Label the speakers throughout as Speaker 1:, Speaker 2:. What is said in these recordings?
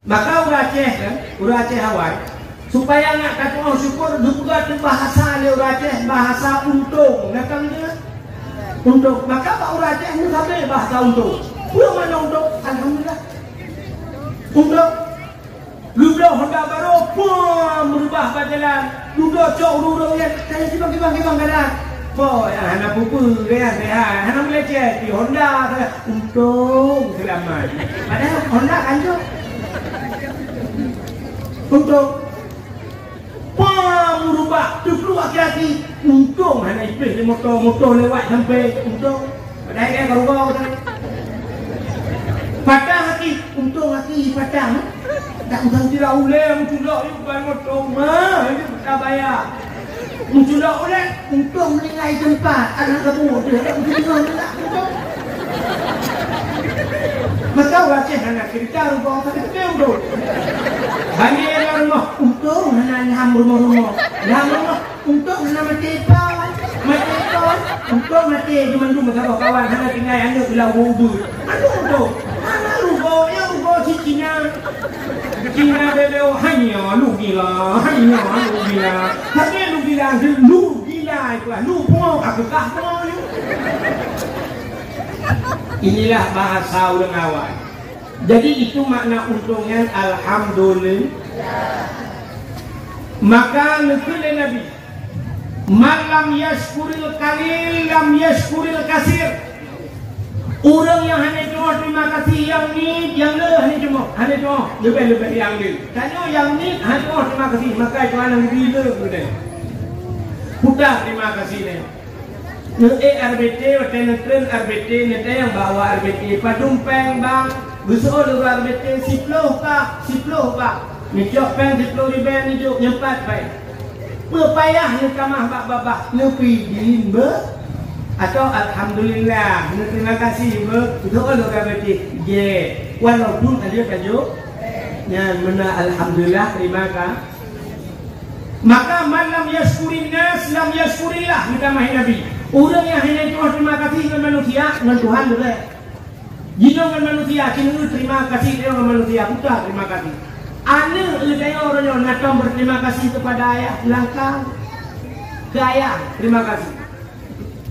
Speaker 1: Maka orang Aceh kan, orang Aceh Hawaii, supaya nak kata orang syukur juga tu bahasa dia orang Aceh, bahasa untung, nakang dia untung. Maka pak orang Aceh ni sampai bahasa untung. Pulau mana untung? Alhamdulillah. Untung. Ludah hendak baru pun berubah jalan. Ludah cok ludah yang saya kibang kanan. Oh, anak pupu dia sehat. Anak meleceh di Honda untung selamat. Padahal Honda hancur. Untung merubah tu keluar kaki untung hanya iblis motor lewat sampai untung padahal dia kalau patah hati untung hati patah tak usah tidak uleh menculak you bukan motor mah ini tak bayar menculak uleh untung meninggal tempat anak kabur dia tak menculak untung maka wajah anak cerita rumah sakit kemudian banyak yang rumah untung anak ham rumah untung anak mati untung mati cuma tu bersama kawan anak tinggal anak belah wudhu untung anak rumah si Cina bebel hanya lu gila tapi lu gila itu lah lu pun aku tak mau inilah bahasa orang awal. Jadi itu makna untungnya alhamdulillah. Maka nukul Nabi malam yashkuril qalil lam yashkuril kasir. Orang yang hanya cuma terima kasih yang ni, yang le hanya cuma lebih yang ni. Kalau yang ni hanya cuma terima kasih, maka itu anak bila sudah. Putar terima kasih ni. RBT, tren RBT ni yang bawa RBT padumpeng bang, besok lu RBT siploh pak, ni jok peng siploh riben ni jok nyempat baik. Berpayah ni kamah bak ni pidin ber atau alhamdulillah, ni terima kasih ber, besok lu RBT je, walaupun ada kajuk, yang mana alhamdulillah terima kasih. Maka malam yashkurin nas lam yashkurillah ni kamah Nabi. Orang yang hanya cuma terima kasih dengan manusia, dengan Tuhan boleh. Jika dengan manusia, kini terima kasih dengan manusia, bukan terima kasih. Anak saya orang yang nak berterima kasih kepada ayah, langkah ke ayah, terima kasih.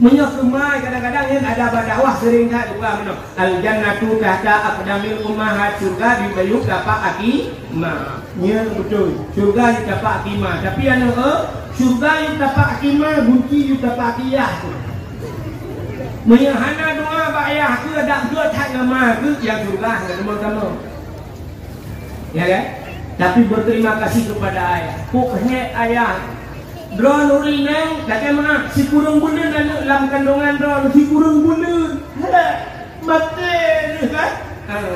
Speaker 1: Menyokumai kadang-kadang yang ada dakwah sering tak juga menok. Al jannatu tahta aqdamil ummahat, surga di bayuk dapat akimah. Ya betul. Surga di dapat akimah. Tapi anak surga yang dapat akimah, bunci yang dapat akiyah. Menyahana doa pak ayah ke ada dua tak nama ke yang surga sama-sama. Ya kan? Tapi berterima kasih kepada ayah. Pokoknya ayah Drone urinang, dah mana si kurung bunda dalam kandungan drone si kurung bunda, mati kan?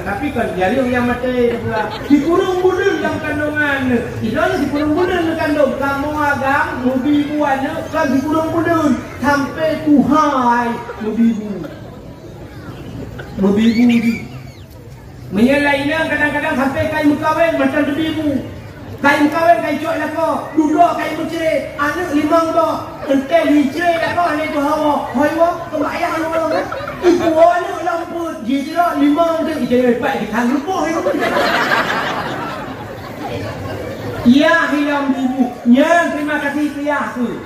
Speaker 1: Tapi kan jadi yang mati pula. Si kurung bunda dalam kandungan, itu si kurung bunda dalam kandung. Kamu agam, mubi buahnya kan si kurung bunda sampai Tuhai mubi di. Menyelainnya kadang-kadang sampai kain mukawin macam debu. Kain kawin kain cuak nak kau, duduk kain mencerai, anak limang dah, entai mencerai nak kau, anak itu hawa, hawa, kebayang orang kan? Ibu anak lampu, jadi lah limang tu, jadi lepas di tang lupa. Ya hilang ibu, nyan terima kasih pria tu.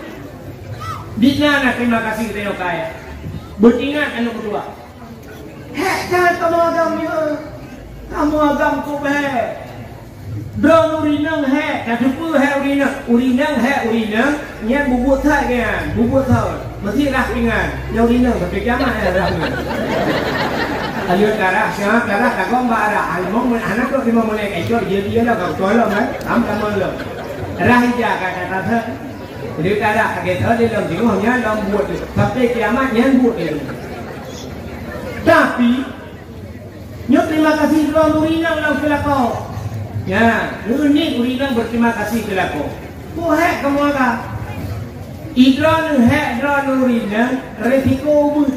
Speaker 1: Bina nak terima kasih kita kaya. Beringat anak berdua. Hei, jangan kamu agamnya, kamu agam kau baik. Drone urinang hai, dah jumpa hai urinang yang bubut thai kan, bubut thai, mesti dah ingat, yang urinang sampai kiamat dah. Aliut darah, siapa darah tak kau marah, alimong anak tu lima mulai kacau, dia lah kau tolong kan, kamu lo, darah hijau kata kata, aliut darah kata dia lom tengoknya lom buat tu, sampai kiamat yang buat itu. Tapi, nyok terima kasih drone urinang lah kelakau. Ya, ini urinang berterima kasih kepada kau. Kau hek kamu agak. Idron hek drone urinang resiko bus.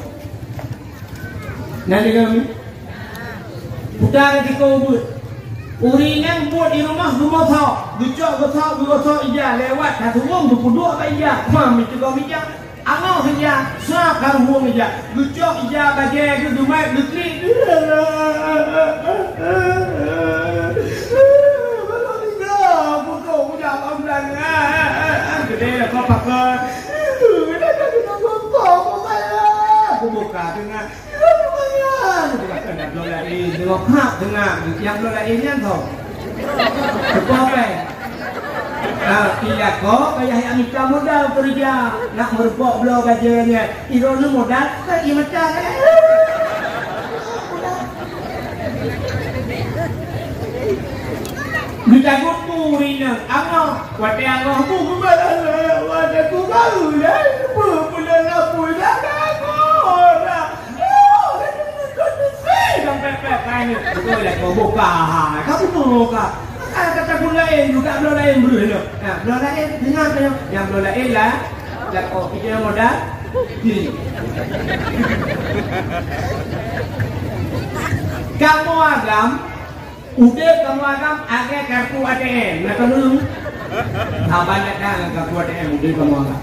Speaker 1: Nanti kami. Putar resiko bus. Urinang buat di rumah thọ. Gocok ija lewat satu wong 22 apa ija. Mam itu kau ija. Angau ija, sakar wong ija. Gocok ija bagi ke dumai getri. pakai. Aku buka tengah. Tengok lain, tengok hak tengah. Yang lain yang tu. Berapa? Iya kok, kayak yang kita modal kerja nak merebok belau gajahnya. Ironi modal, iya macam kita kumpul ini, angah, wate angah buku balas, wate kubaru dah, buku dalam pulang aku, dah, sampai ni, betul lah kau buka, kamu buka, kata pun lain juga belau lain betul, belau lain dengar tu, yang belau lain lah, kau kita modal, kamu agam. Udah kamu agam ada kartu ATM, nak dulu. Abang datang kartu ATM udah kamu agam.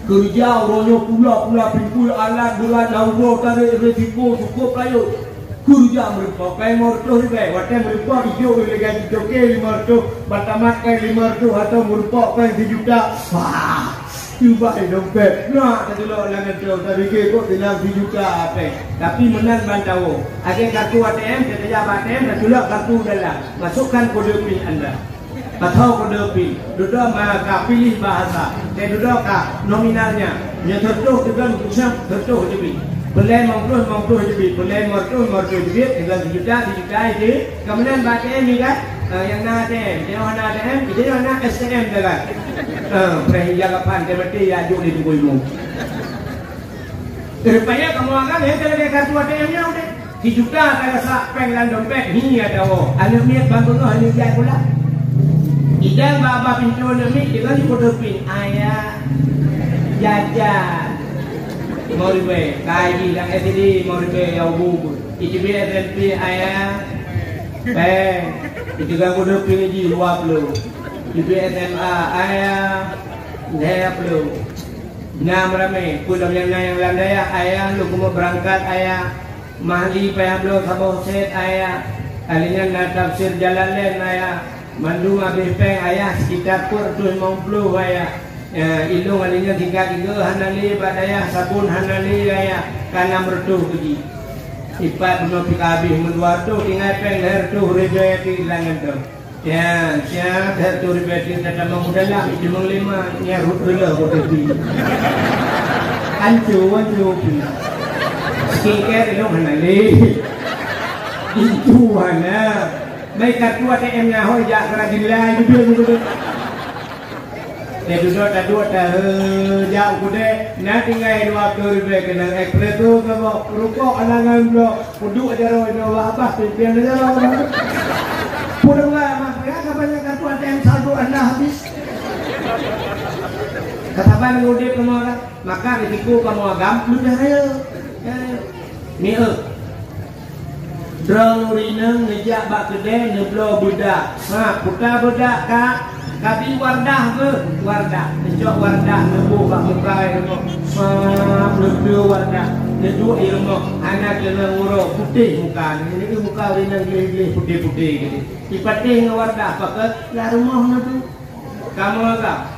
Speaker 1: Kerja orangnya pula pintu alat bulan daudo tarik resiko cukup layu. Kerja mereka kayak morto juga, waktu mereka hijau lagi joke 500, batamat kayak 500 atau mereka kayak 1 juta. Wah, cuba dompet. Nah, tadi lo langan tu tadi kok tinggal 1 juta apa? Tapi menang bantau. Ada kartu ATM, kita ATM dan juga kartu dalam. Masukkan kode PIN anda. Atau kode PIN. Duduk maka pilih bahasa. Dan duduk nominalnya. Yang tertuh dengan pusat tertuh jadi. Boleh mengpuluh jadi. Boleh mertu jadi. Dengan 1 juta itu. Kemudian ATM ni kan? Yang nak ATM, yang nak ATM, dia nak STM dah. Perihal kapan temati ajuk di tubuh ilmu. Rupanya kamu akan yang terlebih kartu ATM-nya udah 1 juta kalau sak penglan dompet ni ada oh. Anak miat bantu tu hanya dia pula. Idang bapa pintu demi dengan kode PIN ayah jajan. Mau ribe, kaji yang SDD mau ribe ya bubu. ICB SMP ayah. Itu kan kode PIN di luar belum. ICB SMA ayah. Dia belum. Nam ramai, pulau yang landai ayah, lu mau berangkat ayah, mahli payah belum sabah set ayah, alinya nak tafsir jalan lain ayah, mandu habis peng ayah sekitar pur 250 ayah, ilung alinya 3 hanali badaya sabun hanali ayah, karena mertu pergi, ipat belum habis menluar tu tinggal peng leher tu rejaya kehilangan tu. Ya, siap satu ribu kita mau dalam itu menglima nyarut rela kopi. Ancu. Skincare itu mana ni? Itu mana? Baik kartu ATM nya hoi jak kerajin juga. Dia duduk jauh kuda. Nanti ngai 20 ribu kena ekspres tu kalau rukuk alangan blok. Duduk aja roh apa pimpinan aja roh. Pulang lah, makanya banyak kartu ATM saldo anda habis. Katakan ngudip kamu orang, maka risiko kamu agam, lu dah ayo. Ni Drang rinang ngejak bak kedai neblo budak. Putar budak kak. Kabi wardah ke? Wardah. Ngejak wardah nebu bak mukai remok. Neblo wardah. Neduk remok. Anak kena nguruk putih muka. Ini ke muka rinang gilih-gilih putih-putih gitu. Dipatih dengan wardah. Pakai lah rumah tu. Kamu agak.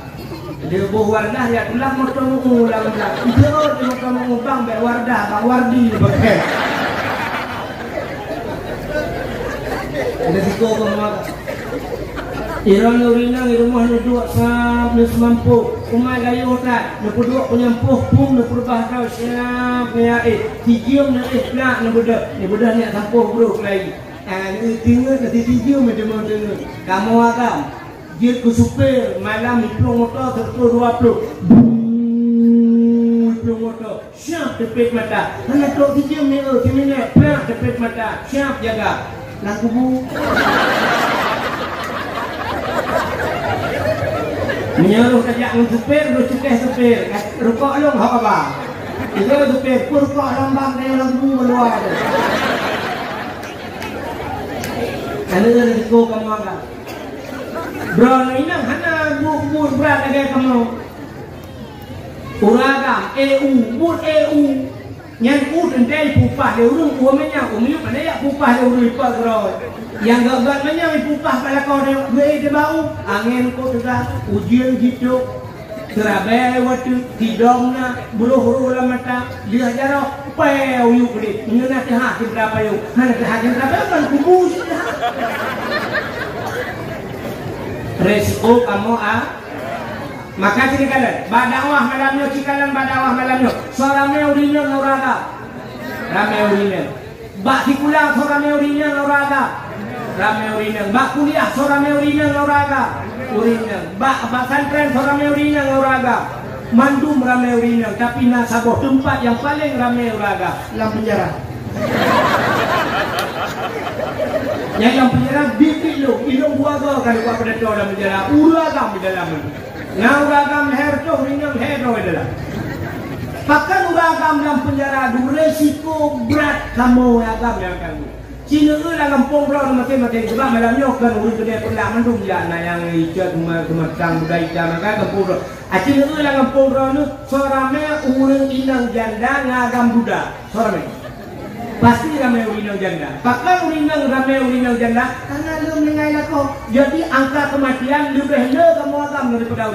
Speaker 1: Dia buh wardah ya tulang motor ulang. Itu dia kamu bang baik wardah, bang wardi pakai. Ada siko kamu. Irang urinang rumah ni dua sab ni semampu. Kumai gayu tak. Ni dua penyampuh pun ni perbah tau siap ya tijium ni nak ni budak. Ni budak ni sampuh bro lagi. Ni tinggal kasi tijium macam mana. Kamu agam. Dia ke supir malam ni motor terus 20. Motor siap tepik mata. Mana tok tijium ni minit perak tepik mata. Siap jaga. Lagu bu. Menyuruh kerja dengan supir, lu cekeh supir. Rukuk lu apa? Itu supir, rukuk lambang dia lagu keluar. Ada risiko kamu agak. Bro, ini hana bu berat lagi kamu. Uragam EU, bud EU. Yang tentang pupah dia urung uamanya, umiu mana ya pupah dia urung ipa bro. Yang gagal mana pupah pada kau dia bau angin kau juga ujian gitu. terabai waktu hidungnya buluh huru mata dia jarok peu yuk deh mengenai hakim berapa yuk mana hakim berapa kan kubus resiko kamu maka sini kalian badawah malamnya cikalan badawah malamnya soramnya urinya nuraga rame urinya bak dikulang soramnya urinya nuraga rame urinya bak kuliah soramnya urinya nuraga urinya bak pesantren soramnya urinya nuraga mandum rame urinya tapi nasaboh tempat yang paling rame uraga dalam penjara yang penjara bibit lo ilung buaga kalau kau pada tahu dalam penjara uragam di dalam nah uragam herto ringan herto adalah pakai uragam dalam penjara du resiko berat kamu agam yang kamu Cina lah kampung bro mati-mati sebab malam nyok kan urut dia pula mandum ya nah yang ikat kematang budaya maka kampung bro Cina lah kampung bro nu sorame urang inang janda ngagam budak sorame pasti ramai urinang janda pakai urinang janda karena lu mengenai kau jadi angka kematian lebih le kamu agam daripada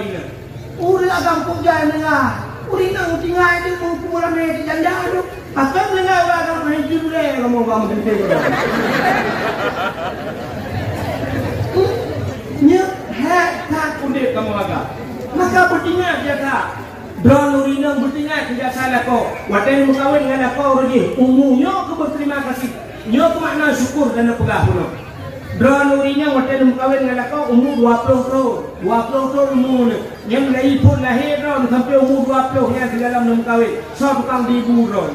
Speaker 1: urinang agam puja dengar urinang tinggal itu mau ramai janda tu pakai mengenai agam hidup le kamu gede nya tak kulit kamu agam maka bertingat dia tak Drone urinang bertingat tidak salah kau. Waten mukawin dengan kau lagi. Umunya aku berterima kasih. Nyo aku makna syukur dan pegah puno. Drone urinang waten mukawin dengan kau umur 20 tahun. 20 tahun umur ni. Yang mulai pun lahir drone sampai umur 20 yang di dalam mukawin. So tukang dibu drone.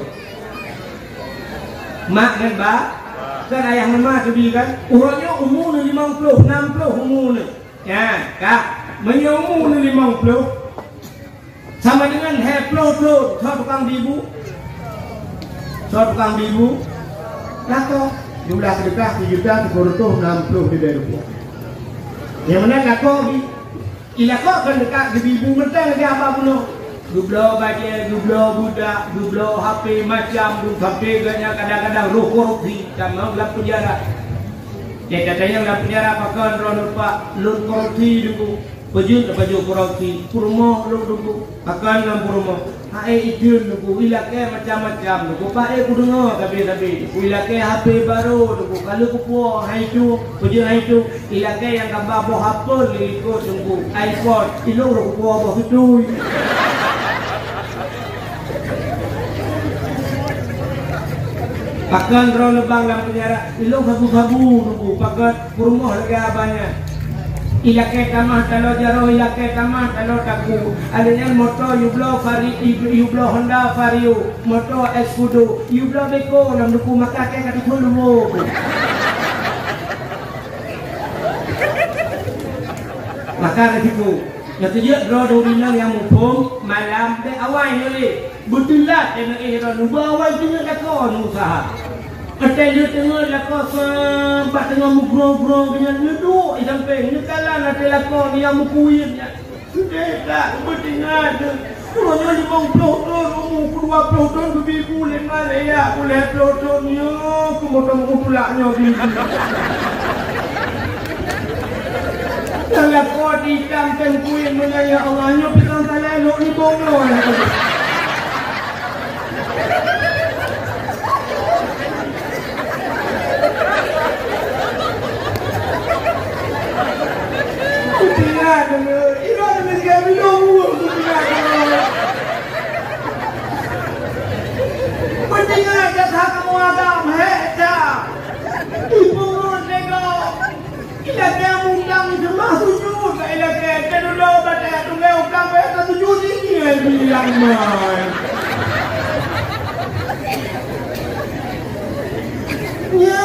Speaker 1: Mak dan bak. Kan ayah mama tu bi kan. Urangnya umur ni 50, 60 umur ni. Ya, kak. Menyumur ni 50. Sama dengan plot tukang bibu lako jumlah sedekah 7 juta 360 ribu yang mana lako ilako kan dekat di bibu mentang lagi apa pun gublo baca gublo budak gublo HP macam sampai ganya kadang-kadang roh korupsi sama dalam penjara ya katanya dalam penjara pakai lun korupsi dulu Pejun baju korupsi, purmo lu dulu, akan nam purmo. Hai ijun dulu, wilake macam-macam dulu. Pak aku dengar tapi, wilake HP baru dulu. Kalau kupu hai itu, pejun hai itu, wilake yang gambar boh apa ikut dulu. iPhone, ilung dulu kupu boh itu. Pakan drone lebang dalam penjara, ilung sabu-sabu dulu. Pakan purmo lagi abangnya. Ilake tamah talo jaro ilake tamah talo taku alenya moto yublo vari yublo Honda Vario moto Escudo yublo beko nam duku makake kati khulumo maka retiku ya tujak bro dorinang yang mumpung malam de awai ni betulat dengan ihron bawa tengah lako usaha Ada dia tengah lakon sempat tengah mugrong-grong dengan duduk sampai ni kalan ada lakon ni yang mukuin sudah tak bertingat orangnya 50 tahun umur 20 tahun bebibu lima leyak boleh 20 tahunnya kemudian utulaknya bibu yang lakon hitam tengkuin menaya Allahnya pikirkan salah elok ni bonglo Pentingnya jasa kamu agam heta Ibu nego Ilake mundang semua sujud Ilake kedulu batai tunggu ukang bayar sujud ini yang bilang main Ya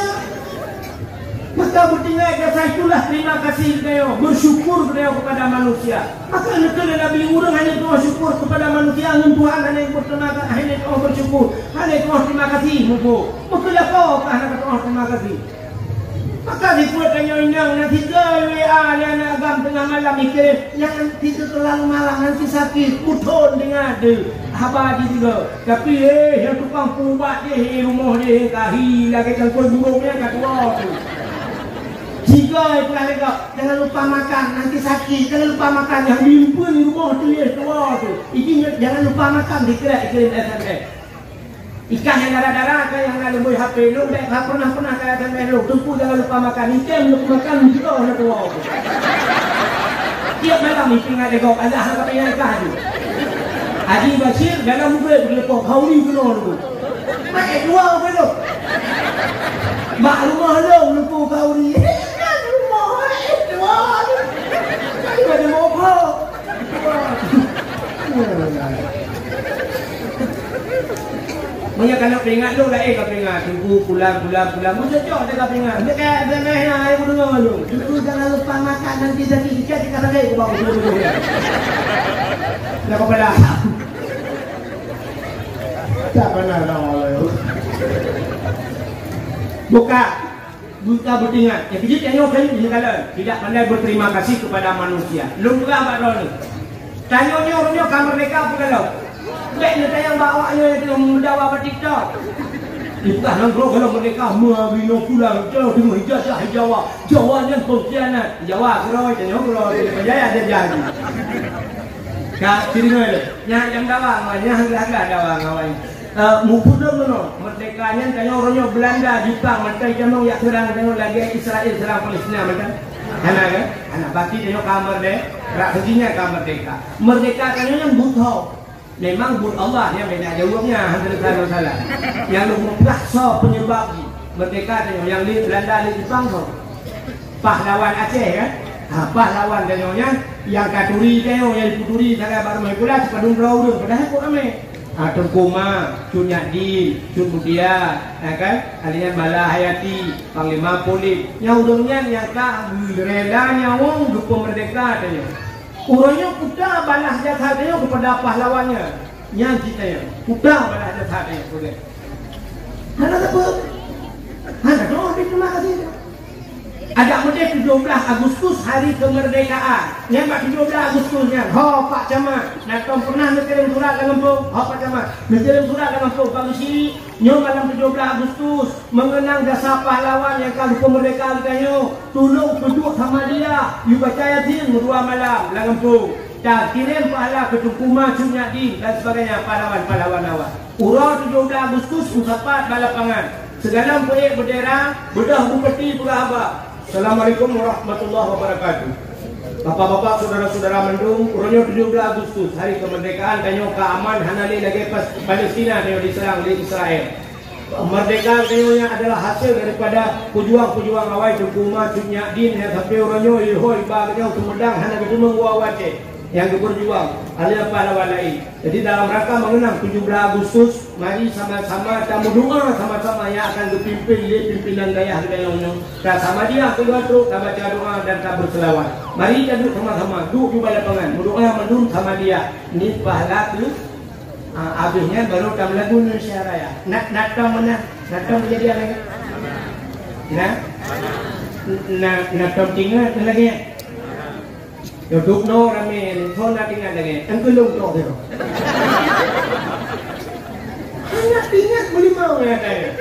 Speaker 1: Maka bertinggal jasa itulah terima kasih beliau bersyukur beliau kepada manusia maka nekala Nabi orang hanya doa syukur kepada manusia dengan Tuhan hanya berterima hanya doa bersyukur hanya doa terima kasih muka maka kau hanya doa terima kasih maka dibuatnya inang nanti WA yang agam tengah malam mikir jangan tidur terlalu malam nanti sakit puton dengan ada habari juga tapi yang tukang pubat dia rumah dia kahi lagi kan kau burungnya kat luar tu Jika pernah lekap, jangan lupa makan, nanti sakit. Jangan lupa makan, yang limpa di rumah tu ya, keluar tu. Ini jangan lupa makan, dikira iklim SMS. Ikan yang darah-darah, yang ada lembut HP lu, tak pernah kaya SMS lu. Tunggu jangan lupa makan, ikan lupa makan, juga nak keluar tu. Tiap malam ni tinggal lekap, ada harga pengen ikan tu. Haji Bashir dalam muka berlepas kau ni kena dulu. Mak keluar apa tu? Mak rumah lu lupa kau ni. Ada moga. Banyak kalau peringat tu lah kau peringat tunggu pulang. Masa cok dia peringat. Dia kayak SMS yang aku dengar lu. Tunggu jangan lupa makan nanti sakit ikat dekat sakit kau bawa dulu. Dah kepala. Tak pernah tahu lu. Buka beringat. Yang kecil tengok kan ini kala tidak pandai berterima kasih kepada manusia. Lu juga apa ni? Tanya orangnya kamar mereka apa kalau? Baik ni tayang bawanya yang mendawa pada TikTok. Bukan nangkro kalau mereka mabino pulang jauh dengan ijazah Jawa. Jawa yang pengkhianat. Jawa keroi tanya keroi berjaya ada jadi. Kak kirinya yang dawa yang agak dawa ngawai. Mupudum no merdekanya tanya orangnya Belanda Jepang mereka jamu ya serang tanya lagi Israel serang Palestina mereka anak kan anak baki tanya kamar deh rak hajinya kamar merdeka tanya yang butuh memang but Allah yang banyak jawabnya hampir salah yang lu mengaksa penyebab merdeka tanya yang di Belanda di Jepang tu pahlawan Aceh kan pahlawan tanya yang katuri tanya yang puturi saya baru mai pula sepadung rau tu padahal kok ramai Tengkuma, Cun Yadin, Cun Mutia, kan? Alian Bala Hayati, Panglima Polis. Yang udangnya nyata rela nyawang dupa merdeka tanya. Urangnya kuda balas jasa tanya kepada pahlawannya. Yang kita ya, kuda balas jasa tanya. Mana apa? Mana tu? Terima kasih. Ada model 17 Agustus hari kemerdekaan. Yang 17 Agustusnya. Ho Pak Camat. Nak pernah mengirim surat ke Lampung? Ho Pak Camat. Mengirim surat ke Lampung. Kalau si nyo malam 17 Agustus mengenang jasa pahlawan yang kalau kemerdekaan kanyo. Tolong penduduk sama dia. You baca Yasin 2 malam di Lampung. Dan kirim pahala ke Tengkuma, Cun Yadin dan sebagainya pahlawan-pahlawan awak. Urau 17 Agustus usapat balapangan. Segala proyek bendera, bedah bupati pula apa. Assalamualaikum warahmatullahi wabarakatuh. Bapak-bapak, saudara-saudara mendung, urangnya 17 Agustus hari kemerdekaan kanyo keaman hanali lagi pas Palestina kanyo diserang di Israel. Kemerdekaan kanyo adalah hasil daripada pejuang-pejuang awal Tengkuma, Cun Yadin yang sampai urangnya ihoi ba kanyo Sumedang hanali gunung Wawace yang berjuang alias pahlawan lain. Jadi dalam rangka mengenang 17 Agustus, mari sama-sama kita berdoa sama-sama yang akan dipimpin oleh pimpinan daya harganya. Dan sama dia keluar tu, kita baca doa dan kita berselawat. Mari kita duduk sama-sama, duduk di lapangan, berdoa mendung sama dia. Ini pahala tu. Habisnya baru kita lagu Indonesia Raya. Nak mana? Nak menjadi apa? Nak tinggal lagi. Duduk no ramen, thon nak tinggal lagi. Angkat long tu tu. Hanya ingat melimau ya saya.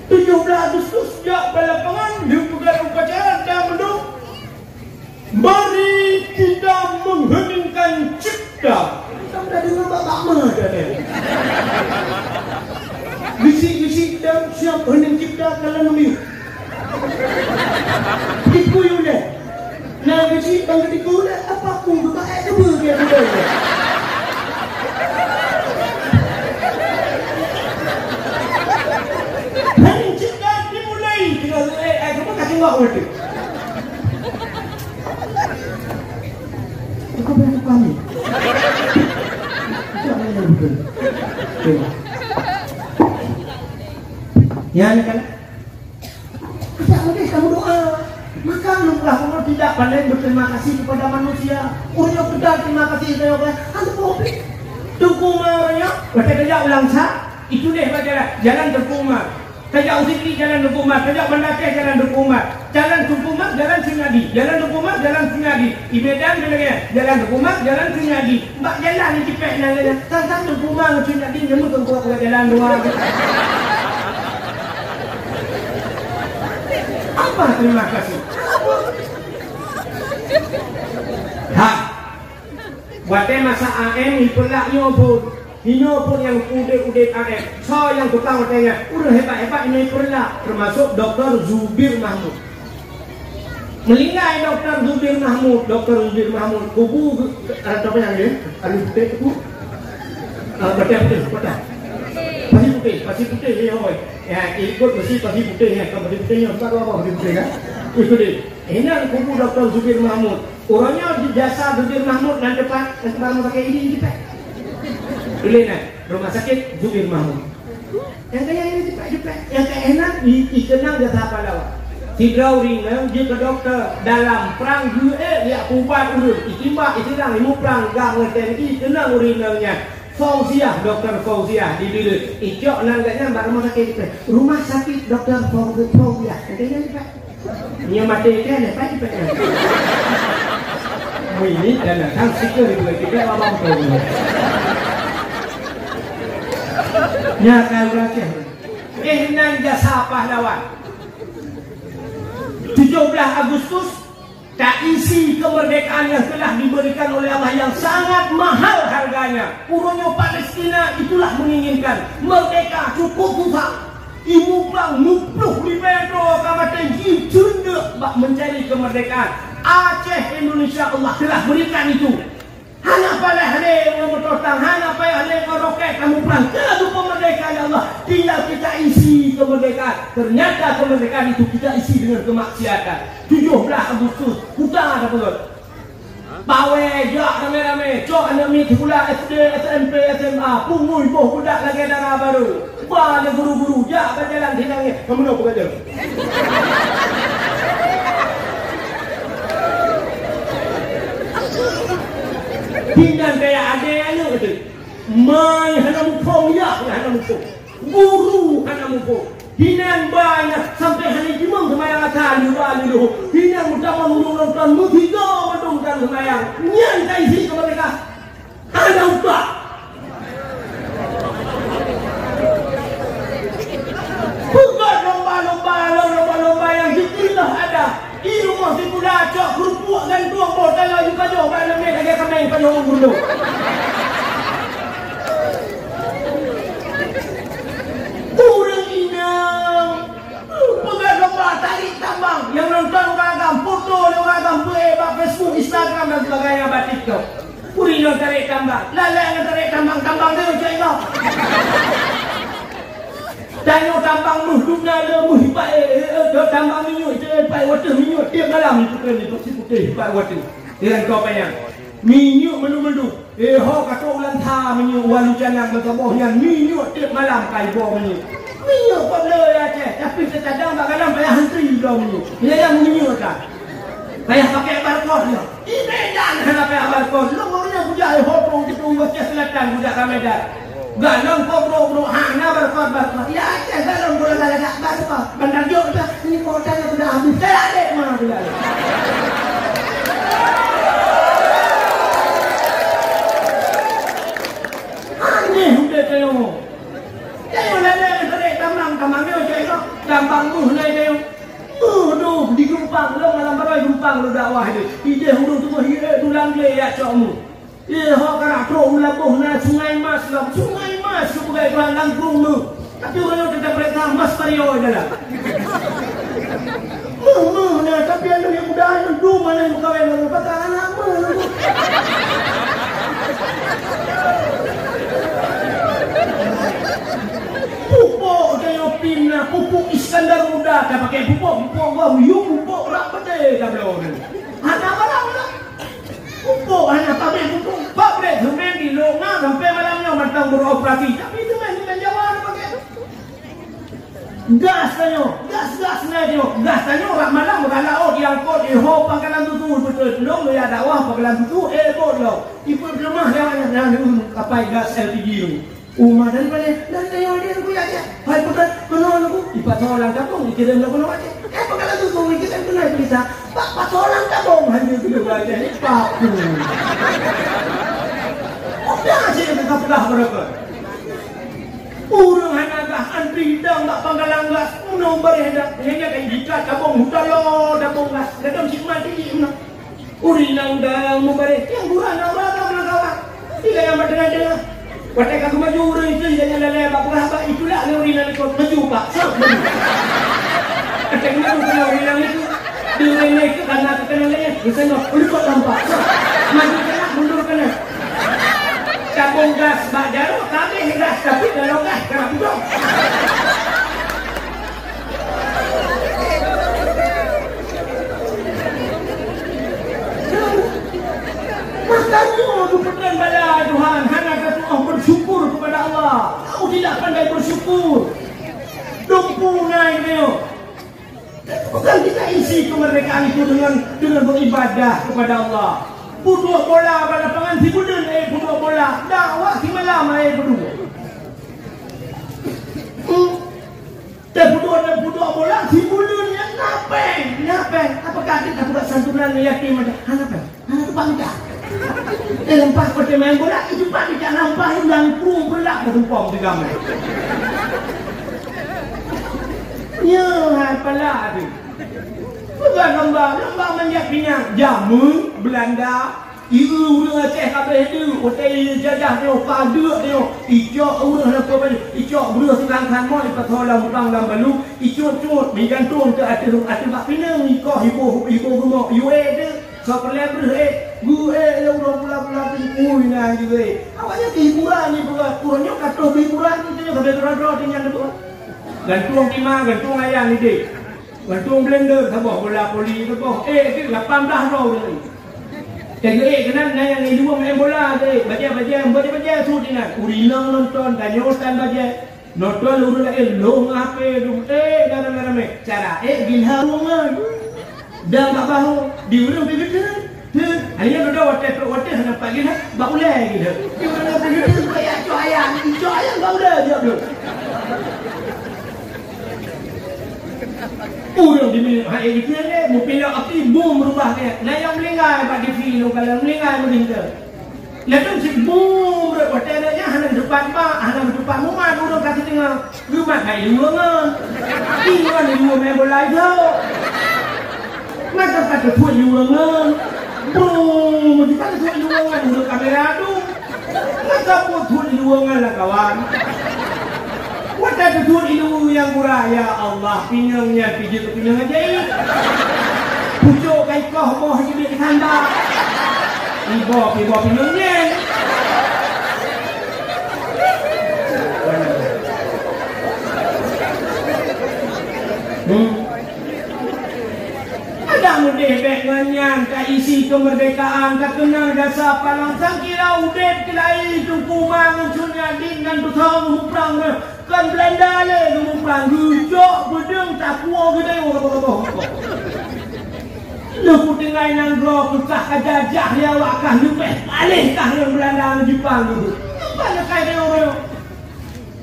Speaker 1: 17 Agustus ya balapangan dibuka upacara dan mendung. Mari kita mengheningkan cipta. Kita dah dengar bapak mana dia. Bisik-bisik dan siap hening cipta dalam memiu. Tipu yule. Nah, kecil bang ketiga dah apa pun bapak ada dia sudah. Hari cipta dimulai dengan kamu kasih buat waktu. Aku berani kami. Siapa yang betul? Ya, kan? Kamu doa. Maka lumrah kamu tidak pandai berterima kasih kepada manusia. Urang pedang terima kasih saya kan. Ada kopi. Tengkumanya, baca kerja ulang sah. Itu deh baca jalan Tengkuma. Kerja Usikri jalan Tengkuma, kerja Bandar jalan Tengkuma. Jalan Tengkuma, jalan Sinadi. Jalan Tengkuma, jalan Sinadi. Di Medan jalan Tengkuma, jalan Sinadi. Mbak jalan ni cepet nang. Kan Tengkuma dengan Sinadi jemu Tengkuma ke jalan dua. Apa terima kasih? Buatnya masa AM ipelaknya pun Hino pun yang udah AM. So yang tukang katanya udah hebat-hebat ini ipelak. Termasuk Dr. Zubir Mahmud. Melingkai Dr. Zubir Mahmud. Kubu apa yang dia? Alif putih tu. Betul. Pasir putih dia hoy. Ya ikut pasir putih ya. Kalau pasir putihnya apa pasir putih kan? Itu dia. Ini kubu Dr. Zubir Mahmud. Orangnya jasa Zubir Mahmud dan depan rumah pakai ini cepat. Boleh nak rumah sakit Zubir Mahmud. Yang kaya ini cepat. Yang kaya enak dikenal jasa pahlawan. Tiga orang dia ke dokter dalam perang dia kubat urut. Itimbak istilah ilmu perang gang TNI kenal urinnya. Fauziah, Dr. Fauziah di dulu. Ijok nangganya rumah sakit Rumah sakit Dr. Fauziah. Yang kaya cepat. Yang mati kan cepat. Ini dan datang sikir itu kita abang tahu. Ya kalau rakyat. Nan jasa pahlawan. 17 Agustus tak isi kemerdekaan yang telah diberikan oleh Allah yang sangat mahal harganya. Puronya Palestina itulah menginginkan merdeka cukup susah. Ibu bang mupluh di metro kamatan junda bak mencari kemerdekaan. Aceh Indonesia Allah telah berikan itu. Hanya pada hari memototang, hanya pada hari meroket kamu perang. Kalau kemerdekaan Allah tinggal kita isi kemerdekaan. Ternyata kemerdekaan itu kita isi dengan kemaksiatan. 17 Agustus kita ada betul. Bawe jak rame-rame, cok anak mi sekolah SD, SMP, SMA, pungul boh budak lagi darah baru. Ba guru-guru jak berjalan tinangnya. Kamu nak bekerja? Pindang kayak adanya kata. Mai hana mupong ya, hana mupong. Guru hana mupong. Hinang banyak sampai hari Jumat semayang akan dulu. Hinang utama nonton mutiga menunggang semayang. Nyantai isi kepada mereka. Ada ubah. Bukan lomba yang jikilah ada. Di rumah si pula cok kerupuk dan tuang botol lagi kacau. Mana mereka dia kami kacau dulu. Kurang inang. Bukan lomba tarik tambang. Yang nonton orang foto orang buat Facebook, Instagram dan sebagainya batik tu. Kurang tarik tambang. Lalai yang tarik tambang dia macam itu. Tanya tambang muhduknya le muhibat tambang minyak pai water minyak tiap malam itu kan itu putih pai water dengan kau payang minyak melu-melu ho kata ulang tha minyak walu janang berkabohnya minyak tiap malam pai bo minyak kau le aja tapi terkadang kadang payah hantri dah minyak dia yang minyak kan payah pakai barcode dia ini dan kena payah barcode lu maunya budak ho tong itu baca selatan budak Ramadan galong bro hana barcode ya aja galong bola galak barcode bandar jok dah ini kotanya sudah habis saya adek mana dia aneh udah tengok tengok lele tarik tambang dia cakap tambang naik dia aduh di Gumpang lo malam barai Gumpang lo dakwah dia ide huruf tu hire tulang dia ya cokmu ho karak tro ulabuh na sungai mas kebukai tuan langkung tu tapi orang tetap mereka mas pario adalah nah tapi anu yang mudah anu mana yang kawin lalu pakai anak pupuk dia pina pupuk Iskandar muda dah pakai pupuk gua pupuk rak pede dah belum ada mana pupuk hanya pabrik semen di longa sampai malamnya matang beroperasi tapi itu main Jawa pakai gas tanya orang malam bergalau diangkut ho pangkalan tutu betul belum ya dakwah pangkalan tutu bot lo ibu rumah yang apa gas LPG tu rumah dari dia aku ya hai pekat penon aku dipatolan kampung dikirim ke penon aja pangkalan tutu kita kena berita pak patolan kampung hanya dulu aja pak udah aja kita pedah berapa orang hanagah antri dah tak pangkalan gas nomor hendak hanya kayak dikat kampung hutan lo kampung gas dalam cikmat tinggi mana urinang dah memberi yang buran orang yang berdengar-dengar. Watai kaku maju urang itu jangan lalai bak berapa itulah orang yang maju pak. Watai maju kena orang itu. Dia itu karena kekenalannya misalnya urut lampak. Maju kena mundur kena. Cabung gas bak jarum kami gas tapi kalau gas kena pudong. Makanya aku berdoa pada Tuhan, hanya kata bersyukur kepada Allah. Kau tidak pandai bersyukur. Dumpungan dia. Bukan kita isi kemerdekaan itu dengan beribadah kepada Allah. Budua bola pada pangan si budun budua bola. Dakwah si malam berdua. Dan budua bola si budun yang napeng. Apakah kita buat santunan yakin macam hanapan? Hanapan tak? Lempah pada main bola itu pak tidak nampak yang kurung belak bertumpang di gambar. Ya, apalah tu. Bukan lembah menyakinya jamu Belanda. Iru urang Aceh kabeh tu, hotel jajah dia pada dia. Icok urang apa baju? Icok beruh tukang kanmoi patolang bang dalam balu. Icok digantung ke atas bak pinang ikoh ibu gemuk UA tu. So perlu gue orang pula tingui na juga. Awaknya hiburan ni bukan kurangnya kata hiburan tu je kabeh drone tinggal tu. Gantung timah, gantung ayam ni dek. Gantung blender sabah bola poli tu boh. Tu 18 ni. Jadi kenal yang ni dua main bola tu. Baca tu dengan urinang nonton kanyosan baca. Nonton urut long apa tu. Garam-garam cara gilha rungan. Dah tak bahu diurang begitu. Hanya duduk water hendak pagi nak baulai gitu. Diurang begitu supaya ayam baulai dia tu. Urang di mana hai itu ni mupila api boom berubah dia. Nah yang melingai pak TV lu kalau melingai melinga. Lalu si boom water dia hendak depan pak, hendak depan rumah urang kasih tengah. Rumah hai luangan. Tinggal di rumah main bola itu. Maka kata tuan yuangan, boom, di kata tuan yuangan untuk kamera tu, maka pun tuan yuangan lah kawan. Wadah tuan ilu yang murah ya Allah, pinangnya pijak pinang ajaib. Pucuk kai kau boh jadi tanda, ibu pinangnya. Mudih benganyan ka isi kemerdekaan ka kenang jasa palang sangkira udet kelai tukumang sunya dengan betul huprang kan Belanda le huprang gujok bedeng takua gede apa lu putingai nang gro pecah kajajah ya wakah nyupeh alih kah yang Belanda Jepang gitu banyak kai dia orang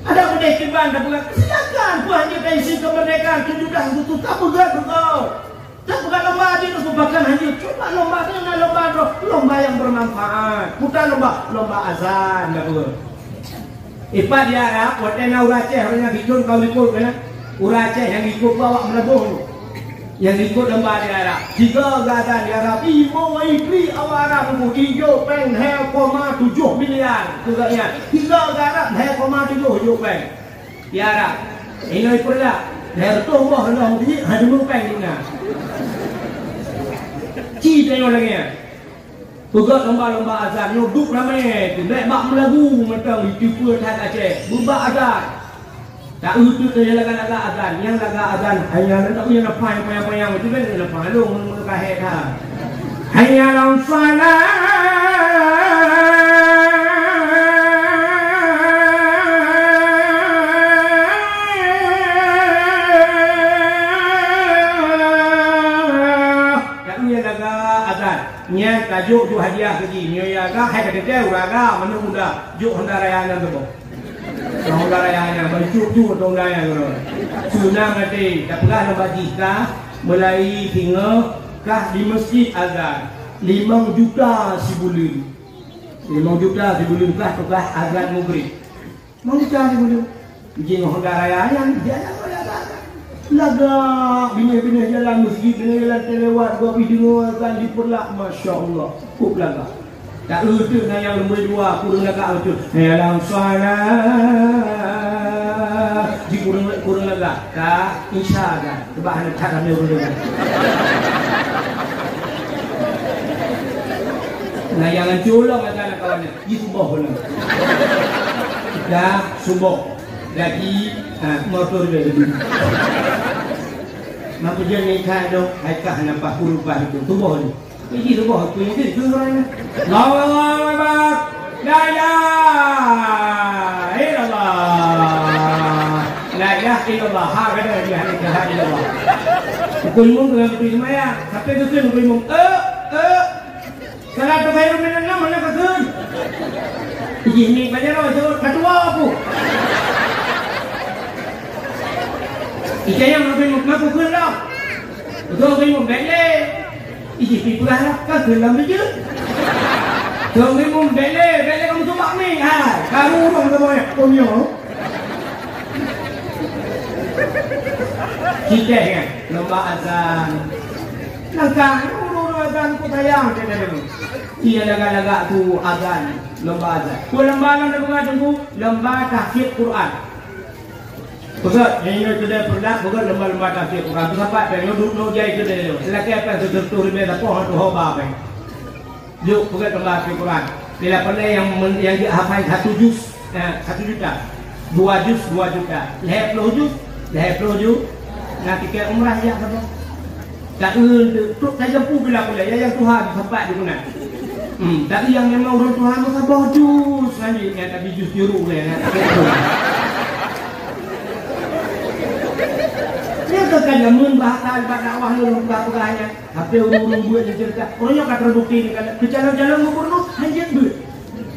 Speaker 1: ada mudih kiban tak bukan silakan buah kita isi kemerdekaan sudah tutup tak begal. Tak bukan lomba dia tu bahkan hanya cuma lomba tu nak lomba yang bermanfaat. Bukan lomba azan dah tu. Ipat dia Arab, watena Aceh orang bikin kau ikut kan? Aceh yang ikut bawa melebur. Yang ikut lomba dia Arab. Jika azan dia Arab, imo ikli awara tu hijau peng 2,7 miliar. Tu katanya. Jika Arab 2,7 peng. Dia Arab. Ini pula. Dia tu bah lah ni ada peng ni nah. Ci tengok lagi ya. Buka lomba-lomba azan nyoduk ramai. Naik bak melagu macam YouTuber tak Aceh. Buka azan. Tak utut dia laga azan. Yang laga azan hanya tak punya lepas yang itu kan lepas lu mengkahet ha. Hanya lam salat. Nya tajuk tu hadiah pergi nyoya ga hai kata dia uraga mana muda juk Honda Raya nan tu. Honda Raya nan baju tu Honda Raya tu. Sunang ade tak pernah bagi ka mulai singa kah di masjid azan 5 juta sebulan. 5 juta sebulan kah azan maghrib. 5 juta sebulan. Jing Honda Raya yang jalan laga bina-bina jalan masjid, bina jalan terlewat, gua video akan diperlak, masya Allah, kuk laga. Tak utuh na yang nombor 2 kurang agak utuh. Dalam solat di kurang agak. Tak insya Allah. Sebab hendak tak ramai orang. Nah jangan colong anak kawannya. Di subuh pun. Dah subuh. Lagi motor dia dulu. Maka dia nikah dong. Aikah nampak kurupah itu. Subuh ni. Ini subuh tu yang dia orang. Allahu Akbar. La ilaha illallah. La ilaha illallah. Ha kata dia la ilaha illallah. Pukul mung dengan betul semaya. Sampai tu pukul mung. Salat khairun minan nawm mana keun. Ini banyak orang ketua aku. Ikaya ngaku keun dah. Betul keun mung bele. Iji pula lah kan dalam dia. Jangan mung bele kamu sumak ni. Ha, kamu orang semua punya. Kita kan lomba azan. Langkah azan ku sayang dia dulu. Dia laga-laga tu azan, lomba azan. Ku lomba nak buat tunggu lomba tahfidz Quran. Betul, ini sudah pernah bukan lomba tahfidz Quran. Tu sampai pengen duduk jadi tu dia. Selagi apa tertutur mereka pohon tu hoba apa. Yuk bukan lomba tahfidz Quran. Bila pernah yang dihafal 1 juz, 1 juta. 2 juz 2 juta. 50 juz, 50 juz. Nanti ke umrah ya apa? Tak untuk tak jampu bila pula yang Tuhan sampai di mana. Tapi yang memang orang Tuhan masa bojus lagi yang tak bijus juru dia nak. Dia tekan jamun bahasa dakwah lu buka-bukanya. Apa urung buat cerita. Orangnya kat terbukti ni kalau berjalan-jalan gubernur hanya buat.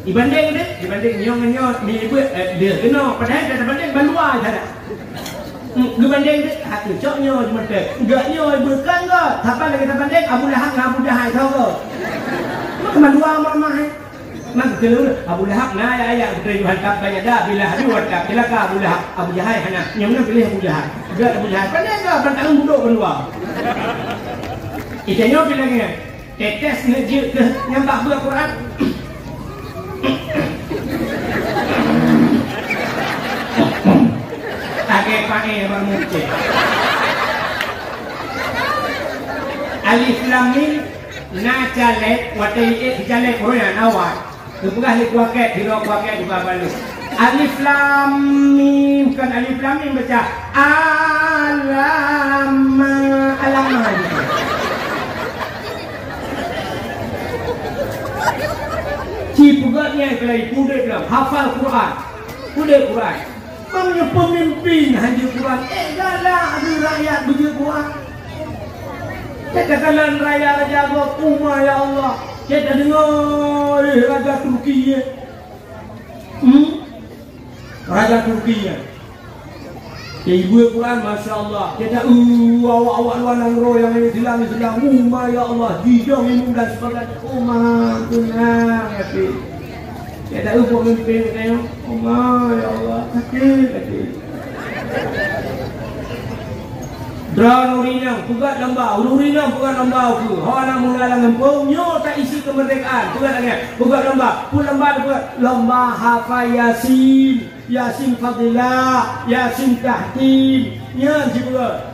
Speaker 1: Dibanding nyong ni buat dia kena padahal tak banding bandua saja. Dibanding dia hati coknya cuma tak. Enggaknya bukan ke? Siapa lagi tak banding Abu Lahab dengan Abu Jahal tahu ke? Cuma dua mama hai. Mak kelulu Abu Lahab na ayat dari Tuhan tak banyak dah bila hari waktu celaka Abu Lahab Abu Jahal hana. Yang mana pilih Abu Jahal? Enggak Abu Jahal. Pandai ke pantang duduk berdua. Ikanya bilangnya tetes ngejil ke nyambak buat Quran. Agak pakai abang muncul. Alif lam mim na jalek watai jalek orang awal. Bukan alif waket, hiro waket juga balu. Alif lam mim kan alif lam mim baca alam alam. Cipugatnya kalau kudet dalam hafal Quran, kudet Quran. Namanya pemimpin haji Quran. Galah ada rakyat begitu Quran. Katakanlah raja Umar ya Allah. Kita dengar raja Turki. Raja Turki. Ibu Quran Masya Allah. Kita awak-awak luar nangro yang ini silang Umar ya Allah. Hidung imum dan sebagainya. Umar tenang ya Fi. Kita pemimpin tengok. Umar ya Allah. Kaki. Drone urinang, pugat lambau, urinang pugat lambau ke. Orang mengalang lambau, nyo tak isi kemerdekaan. Pugat lagi, pugat lambau, pugat lambau hafal Yasin, Yasin Fadilah, Yasin Tahtim. Nya juga.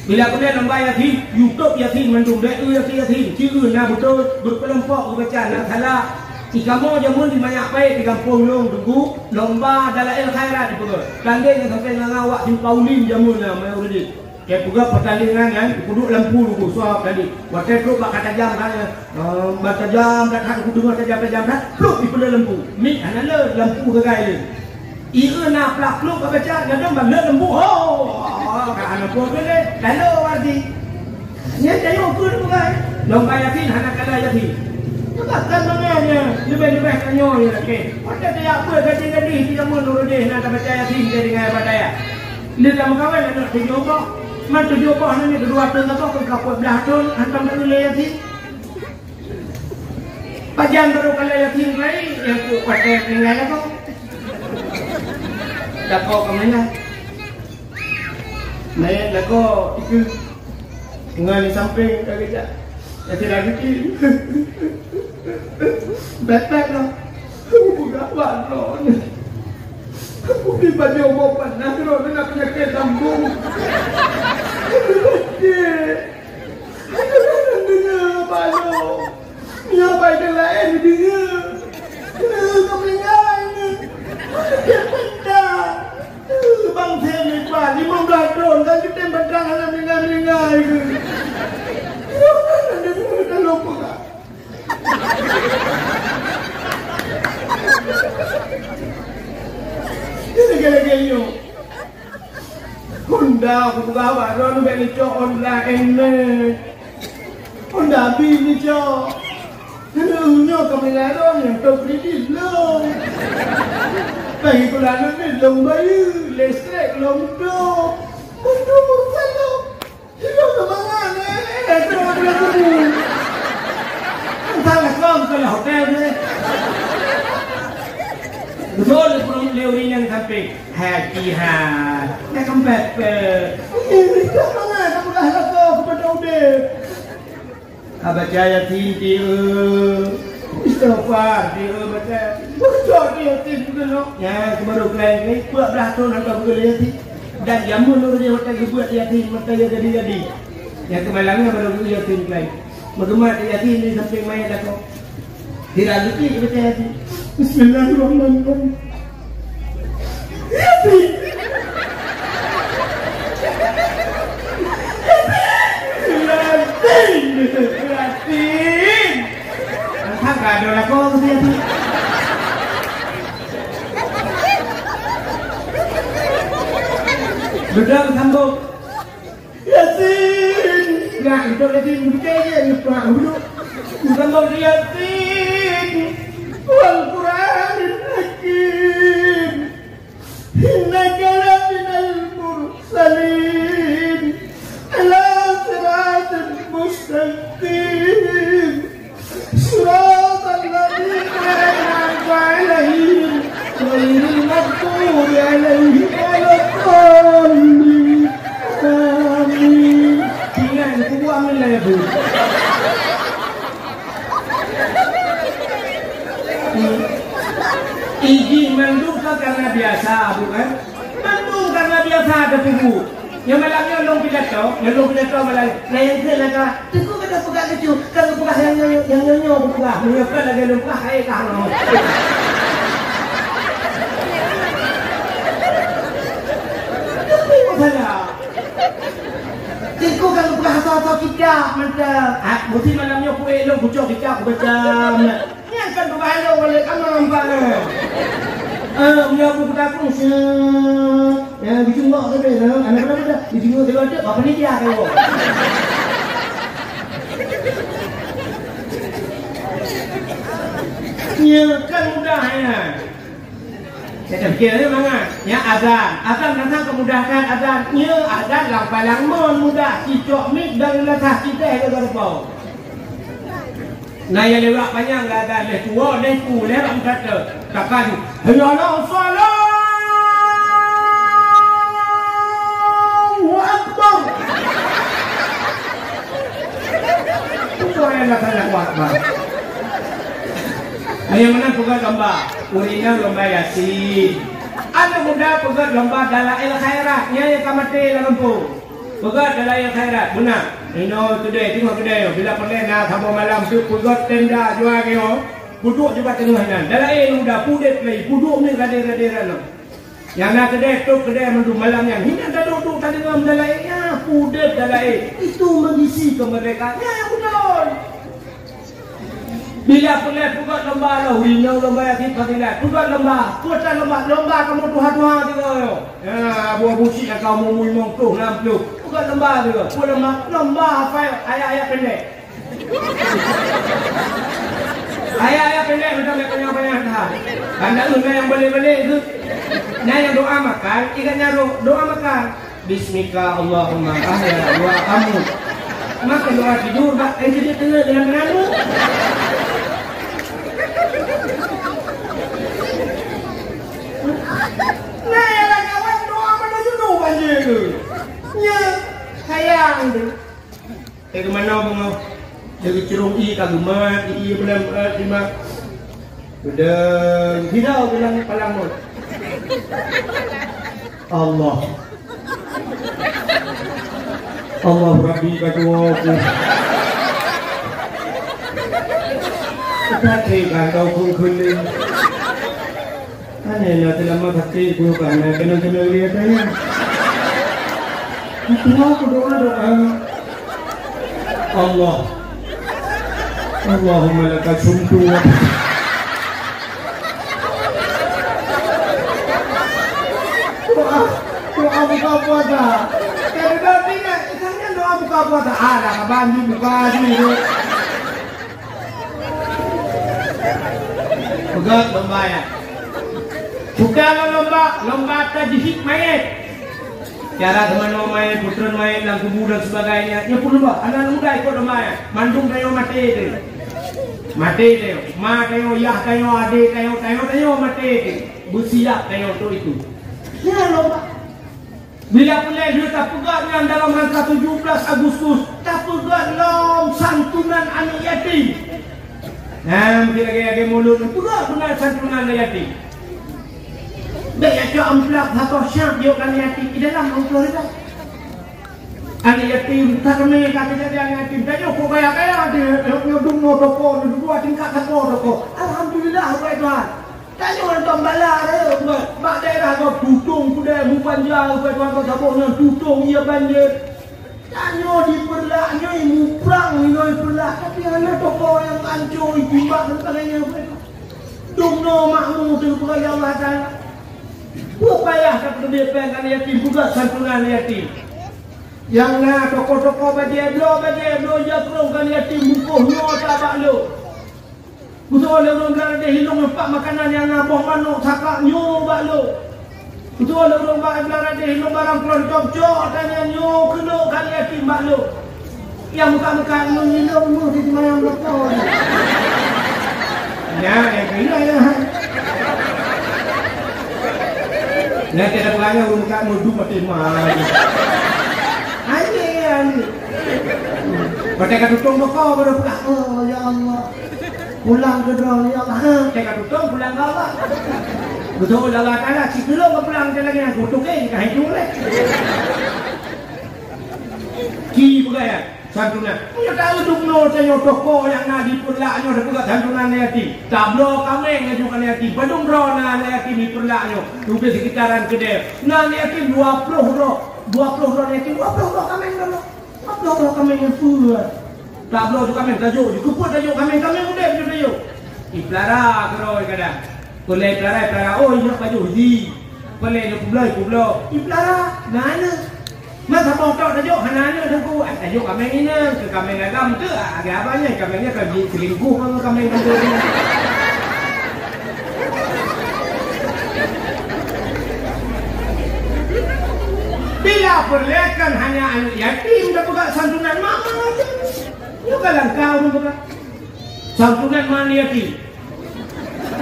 Speaker 1: Bila kemudian lambau Yasin, YouTube Yasin mendung dek Yasin, ciru na betul berkelompok baca nak salah. Ikamu jamun di banyak baik di kampung long tunggu lomba dalail khairat di pegak. Tanding yang sampai ngawak di Paulim jamun lah mai urdi. Kayak pegak pertandingan kan duduk lampu dulu suap tadi. Waktu tu bak kata jam kan. Baca jam dak hak dengar jam kan. Pluk di pada lampu. Mik ana le lampu gagai le. Ia na plak pluk baca gadang bang le lampu. Oh, kan ana pun le. Lalu wardi. Nya tayo pun bukan. Lomba Yasin anak kala Yasin. Kan namanya lebih-lebih kanyo ya ke. Ada dia apa gaji-gaji dia mun urus nak percaya sih dengan badaya. Dia tak mengawal nak dijoba. Man dijoba ni kedua tahun atau ke kapal belah tahun hantam dulu Yasin. Pajan baru kala Yasin lagi yang tu pakai tinggal apa? Tak kau ke mana? Nah, nak kau itu tinggal di samping kerja. Jadi lagi betek lah. Aku gak waron. Aku di baju mau panas kalau nak penyakit lambung. Aku nak dengar baju. Ya baik lain dengar. Kamu ingat ini? Benda. Bang saya ni pak 15 tahun kan kita bedang hanya mengal-mengal itu. Kalau apa? Ini gaya-gaya. Honda aku buka baru beli cok online ni. Honda bini cok. Kenapa kami larang yang tak kredit lo? Bagi pulang ni lombayu, listrik lomdo, mundo mursalo. Hidup kemangan ni, terus berlaku. Salah kau kalau hotel ni. Betul belum leuri yang sampai happy hat. Nak kembali ke? Ini mana? Kamu dah laku kepada udah. Abah jaya tinggi. Istighfar dia baca. Betul dia tinggi tu. Ya, baru kelai ni buat beratur nak boleh hati. Dan jamun nur dia hotel buat dia tinggi mata dia jadi. Yang kemalangnya baru dia tinggi kelai. Bagaimana dia tinggi sampai main dah kau. Tidak lupa baca hati. Bismillahirrahmanirrahim. Yatin. Entah gak ada lah kau tu Yatin. Duduk sambung. Yatin. Nak duduk Yatin bukan je nak duduk. Sambung Yatin. Al-Quran Al-Hakim. Innaka laminal mursalin. Ala siratin mustaqim. Siratal ladzina an'amta 'alaihim ghairil maghdubi 'alaihim waladdallin. Amin. Ingat aku amin lah ya Bu. Izin menduga karena biasa bukan? Menduga karena biasa ada buku. Yang malangnya long pidato malang. Lain ke laka. Teku kata pegang kecil. Kalau pegang yang nyonya pegang. Menyapa lagi lupa hai kahno. Tapi masalah. Teku kalau pegang atau kita macam. Mesti malangnya kue long bucok kita macam. Kan berbahaya boleh kamu nampak ni. Punya buku takung yang dijungkok tu dah. Anak berapa dah? Dijungkok dia ada. Apa ni dia kau? Ya kan mudah ya. Saya fikir ni mana? Ya azan datang kemudahan azan. Ya azan lang palang mudah. Cicok mik dan latah kita ada berapa? Nah yang lewat panjang lah ada tua dan ku lewat kata takkan hayya Allahu akbar. Tuan yang nak akbar. Yang mana pegang lomba? Urina lomba Yasin. Ada muda pegang lomba dalail khairat. Yang kamati lampu. Pegang dalail khairat. Benar. Ino today tengok kedai bila pernah thambo malam tu pugot tenda jual keo duduk juga tengah nan dalain udah pudet lagi duduk ni gader-gaderan yang nak kedai tu kedai mendu malam yang hina dah duduk tadi ngam dalainnya pudet dalain itu mengisi kemerdekaan ya betul bila pernah pugot lomba lah hina lomba yang fadilat pugot lomba puasa lomba kamu tuha-tuha juga ya buah busik kau mau mung tu 60 bukan lomba juga, lomba hafal ayat-ayat pendek. Ayat-ayat pendek macam banyak-banyak dah. Anda lu yang boleh-boleh itu, yang doa makan, ikannya doa makan. Bismika Allahumma ahya wa amut. Maka doa tidur, yang jadi tengah dengan mengamu. Nah yang kawan doa mana jenuh banjir tu. Ya, sayang tu. Ke mana bunga? Jadi kagumat, iya benar terima. Udah tidak bilang palang mut. Allah. Allah Rabbi katuaku. Kita kau pun kuning. Aneh telah makan ku karena kena lihat aja. Aku doa. Allah. Allahumma laka sumtu. Doa buka puasa. Karena tidak, istilahnya doa buka puasa. Ada kabangi buka dulu. Pegat lomba ya. Bukan lomba tajhid mayat. Cara teman mayat, putra mayat, dan kubur dan sebagainya. Ya pun lomba. Anak muda ikut lomba ya. Mandung kayo mati itu. Mati itu. Ma kayo, yah kayo, adik kayo mati itu. Bersiap kayo itu. Ya lomba. Bila mulai kita pegatnya dalam rangka 17 Agustus, tak pegat lom santunan anak yatim. Nah, kira-kira mulut pegat benar santunan anak yatim. Baik aja amplak atau syak dia anak yatim di dalam amplak itu. Anak yatim tak kena kata jadi anak yatim. Tanya kok kaya dia nyodung toko, dua tingkat toko. Alhamdulillah baik Tuhan. Tanya orang tambala dia, mak daerah kau tutung kuda mupanjang kau tuan kau sabuknya tutung ia banjir. Tanya di perlaknya ibu perang ini perlak, tapi anak toko yang hancur timbak tentangnya. Dumno makmu tu pergi Allah Taala. Upaya tak berdepan yatim juga santunan yatim. Yang na toko-toko bajeblo ya kerongkan yatim bukuhnya tak lo. Betul orang berada hilang empat makanan yang nabah manuk sakak nyu bak lo. Betul orang berada hilang barang keluar cok tanya nyu kena kali yatim bak lo. Yang muka-muka nyu hilang nyu di mayang belakang. Ya, kena ya. Nah, kita pelanggan muka mudu mati mah. Ani. Pada tutung kau baru buka. Oh ya Allah. Pulang ke drone ya Allah. Saya tutung pulang ke Allah. Betul Allah Taala si belum pulang ke lagi aku tuke ka hitung le. Ki budaya santunan. Punya tahu dumno saya toko yang ngadi perlaknya ada buka santunan yatim. Tablo kameng ngajukan yatim. Badung drona yatim di perlaknya. Duke sekitaran kedai. Nah yatim 20 yatim 20 kameng dulu. 20 kameng yang full. Tablo tu kami tajuk, kuput tajuk kami muda tu tajuk. Iplara keroi kadang. Kolej plara. Oh ini tajuk di. Kolej kublo. Iplara, nana. Masa mau tajuk hanana tu tajuk kami ini ke kami agam ke agak apanya kami kan selingkuh kami tu. Bila perlihatkan hanya anak yatim dah buka santunan mama aja. Yo kalang kau buka santunan mana yatim.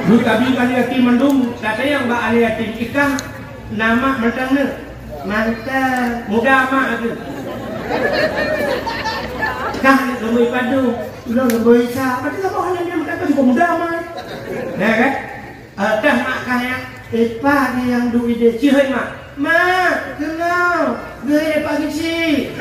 Speaker 1: Lu tabi kan yatim mendung, kata yang bak anak yatim ikah nama mentangnya mantap muda mak tu. Kah lebih padu, lu lebih sah. Tapi apa hanya dia kata juga muda mak. Nah kan? Dah mak kaya ipah dia yang du ide cihai mak. Mak, kenal, gaya pagi si.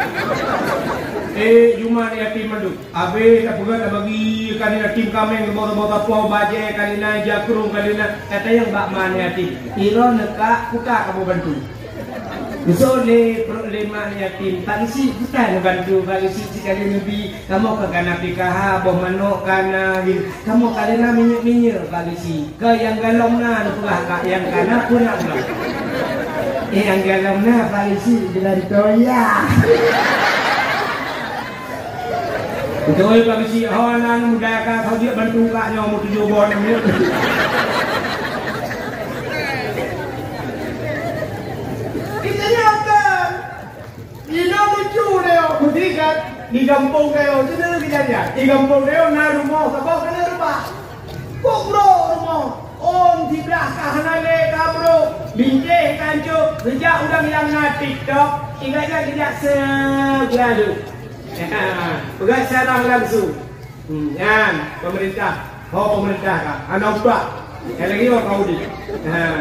Speaker 1: Cuma yatim madu. Abe tak pegat nak bagi kan yatim kami ke bawah poh baje kali na jakrung kali na kata yang bak man yatim. Iro nekak buka kamu bantu. So le problema yatim tak isi bukan bantu bagi si sekali nabi kamu ke kana pikaha boh manok kana kamu kali na minyak bagi si ke yang galong na pula yang kana pun nak. Yang galong na bagi si dari toya. Betul bagi si hawanan muda ka kau dia bantu kaknya mau 7 bon ni. Kita nyatakan ina lucu dia kudikat di kampung kayo sudah kejadian di kampung kayo na rumah sabau kena rumah kok bro rumah om di belakang nale ka bro bincang kanjo sejak udah bilang na TikTok ingatnya tidak segala pegat sarang langsung Yan, pemerintah. Oh pemerintah kah? Anak ubah. Yang lagi orang kau di.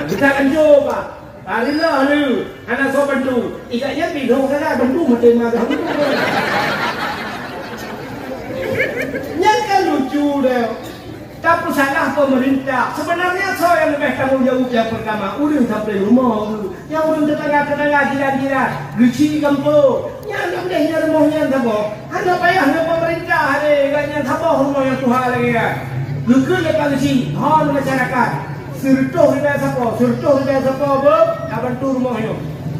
Speaker 1: Kita akan coba. Alhamdulillah ni. Anak kau bantu. Ikatnya pindah kan bantu macam mana? Yang kan lucu dah. Tapi salah pemerintah. Sebenarnya saya yang lebih tanggung jawab yang pertama. Urang sampai rumah dulu. Yang urang tetangga-tetangga jiran-jiran. Geci kampung. Yang tak boleh hidup rumahnya apa? Anda payahnya pemerintah ada. Katanya apa rumah yang Tuhan lagi kan? Lukul lepas geci. Hal masyarakat. Sertuh di bawah siapa? Sertuh di bawah siapa? Tak bantu rumahnya.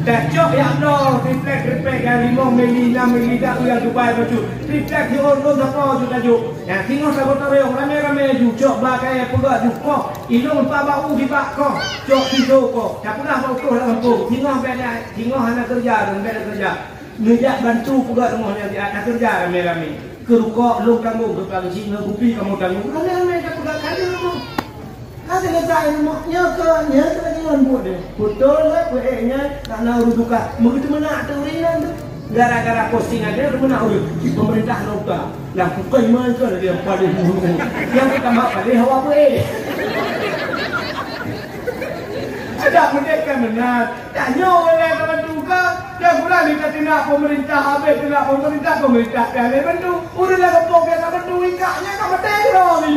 Speaker 1: Dan cok yang no, triplek yang 5 mili, 6 mili, tak yang Dubai baju. Triplek di orang siapa juga juk. Yang tengok saya kata orang ramai-ramai juk. Cok bagai pegak juk kok. Ini empat bau di bak kok. Cok tidur kok. Tak pernah bau tu dalam kampung. Tengok banyak, tengok anak kerja dan banyak kerja. Ngejak bantu pegak rumahnya dia anak kerja ramai-ramai. Kerukok lu tanggung, berpagi Cina, gupi kamu tanggung. Ramai-ramai tak pegak kali rumah. Ada kerja rumahnya ke lagi buat deh. Betul lah kuenya tak nak rujukan. Begitu mana ada urinan tu. Gara-gara posting ada mana urut. Pemerintah nota. Yang bukan mana tu ada yang paling mulu. Yang kita mak pada hawa apa Ada mereka benar. Tak nyawa oleh kawan juga. Dia pula ni kata nak pemerintah habis nak pemerintah dah le bantu. Urut lah kepok dia tak bantu ikatnya tak betul ni.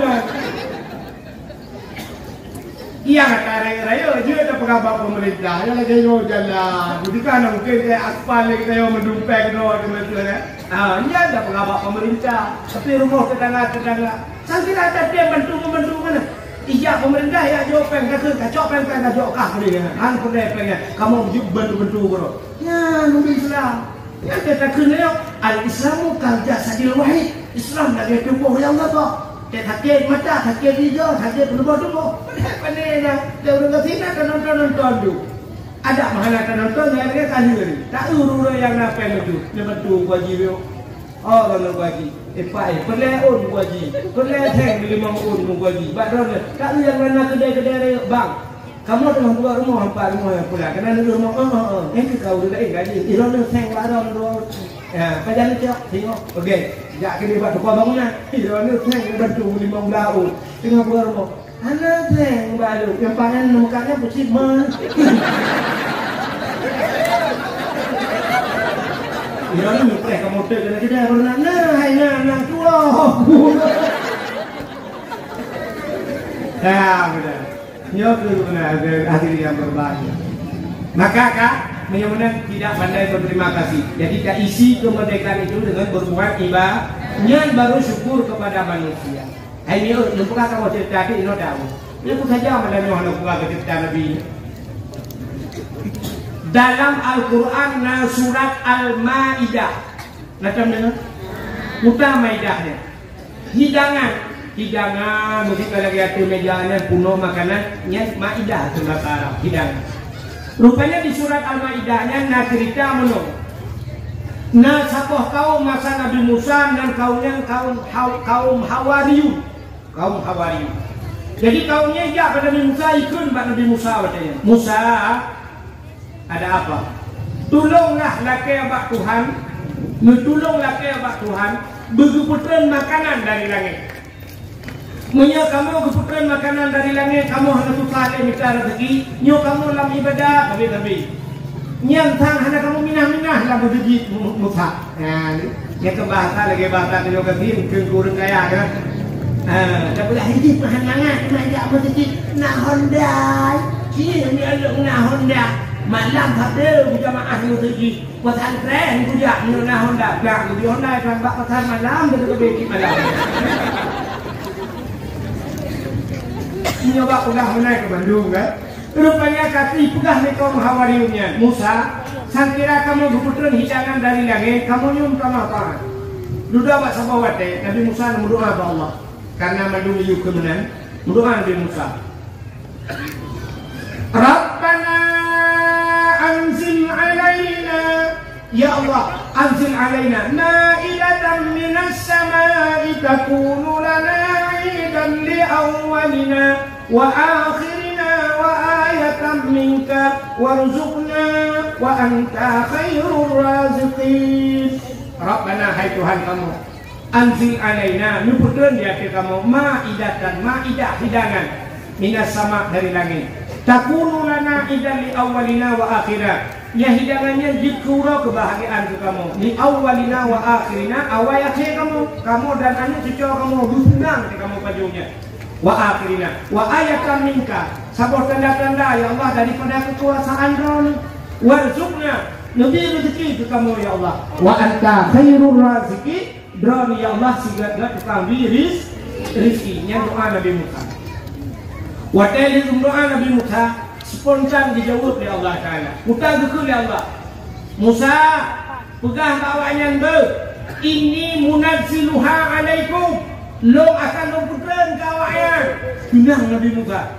Speaker 1: Ia kata raya juga ada pengabar pemerintah yang lagi yo jalan. Bukan mungkin kayak aspal lagi tayo mendumpek no macam kan. Ia ada pengabar pemerintah. Tapi rumah tetangga. Sampai ada dia bantu mana? Iya pemerintah ya jawab kacau kacau kah ni kan. Pengen kamu bantu bro. Ya nunggu Islam. Ya kita kena al-Islamu kal jasadil wahid. Islam lagi tubuh yang apa? Dia sakit mata, sakit hijau, sakit tubuh. Pandai dah. Dia orang kesini akan nonton tu. Ada mahala akan nonton, yang dia kali ni. Tak uru yang nak itu. Dia betul wajib. Oh kalau wajib. Pelai wajib. Pelai teng 5 wajib. Badan tak yang mana kedai-kedai bang. Kamu tengah buat rumah hampa rumah yang pula. Kena dulu rumah. Yang kau dah gaji. Iron teng badan dua. Ya, kajian cak tengok. Okey. Jak kena buat tukar bangunan. Iron teng bantu 15 tahun. Tengah buat rumah. Anak teng baru. Yang panen mukanya pusing mah. Iron ni teh kamu teh kena kita berenang. Hai nak tua. Ya, benar. Nyok itu benar hasil yang berbahagia. Maka kak benar-benar tidak pandai berterima kasih. Jadi kita isi kemerdekaan itu dengan berbuat ibadah baru syukur kepada manusia. Ini lupa kamu cerita ini tahu. Ini pun saja mana yang nak cerita Nabi. Dalam Al-Quran surat Al-Ma'idah. Macam mana? Muka Maidahnya. Hidangan, mesti kalau lagi ada mejanya puno makanannya Maidah itu bahasa Arab, hidangan. Rupanya di surat Al-Maidahnya nak cerita menurut. Nah, siapa kaum masa Nabi Musa dan kaum Hawariyun. Kaum Hawariyun. Jadi kaumnya ya pada Nabi Musa ikut Nabi Musa katanya. Musa ada apa? Tolonglah laki abak Tuhan. Tolong laki abak Tuhan. Berkeputusan makanan dari langit. Munya kamu keputusan makanan dari langit, kamu harus susah minta rezeki. Nyo kamu dalam ibadah, tapi. Nyam tang hana kamu minah-minah dalam rezeki musa. Nah, ni ke bahasa lagi bahasa tu juga sih, mungkin kurang kaya kan. Tak boleh hidup mahanangan, nak rezeki nak Honda. Sini ni ada nak Honda. Malam pada berjamaah rezeki. Pesantren kujak nak Honda. Belak di Honda kan bak pesan malam dan ke malam. Nyoba pegah menaik ke Bandung kan. Rupanya kaki pegah ni kaum Hawariyunnya. Musa, sangkira kamu keputusan hidangan dari langit, kamu nyum kamu apa? Duda buat sahabat wate, Nabi Musa berdoa kepada Allah. Karena mandung liu kemenan, berdoa Nabi Musa. Rabbana anzil alaina, ya Allah, anzil alaina ma'idatan minas samai takunu lana dan li awalina wa akhirina wa ayatan minka warzuqna wa anta khairur raziqin. Rabbana hai Tuhan kamu anzil alaina, nyuburkan dia ke kamu ma'idatan, ma'idah hidangan minas sama dari langit. Takunu lana idan li awalina wa akhirah. Ya hidangannya dikura kebahagiaan ke kamu. Li awalina wa akhirina, awal akhir kamu dan anak cucu kamu bersenang ke kamu pajunya. Wa akhirina, wa ayatan minka. Sabur tanda-tanda ya Allah daripada kekuasaan kau ni. Warzuqna, lebih rezeki ke kamu ya Allah. Wa anta khairur raziki, droni ya Allah sigat tukang biris rizkinya doa Nabi Musa. Wadai doa Nabi Musa spontan dijawab oleh Allah Taala. Muta gekul ya Allah. Musa pegang bawanya ber. Ini munazziluha alaikum. Lo akan mempunyai kawanya. Bilang Nabi Musa.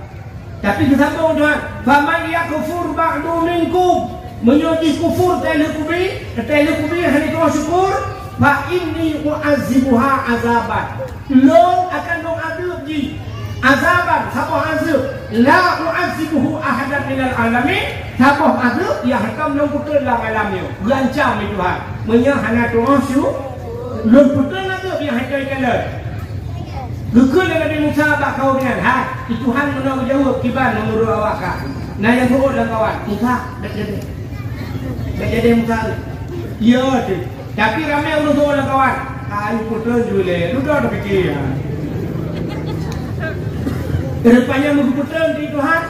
Speaker 1: Tapi disambung Tuhan. Faman yakfur ba'du minkum. Menyuji kufur telekubi hanya kau syukur. Fa inni u'azibuha azaban. Lo akan mengadab di azaban sabah azab la u'azibuhu ahadan minal alamin. Sabah azab yang akan mempunyai dalam alamnya. Gancam itu Tuhan. Menyahana doa syukur. Mempunyai azab yang akan kalah. Gekul Nabi Musa bak kau dengan itu Tuhan menang jawab kiban menurut awak kah. Nah yang turut dan kawan Musa dak jadi Musa. Ya tu. Tapi ramai orang turut dan kawan. Kayu putus jule. Lu dah fikir. Kedepannya mengputus di Tuhan.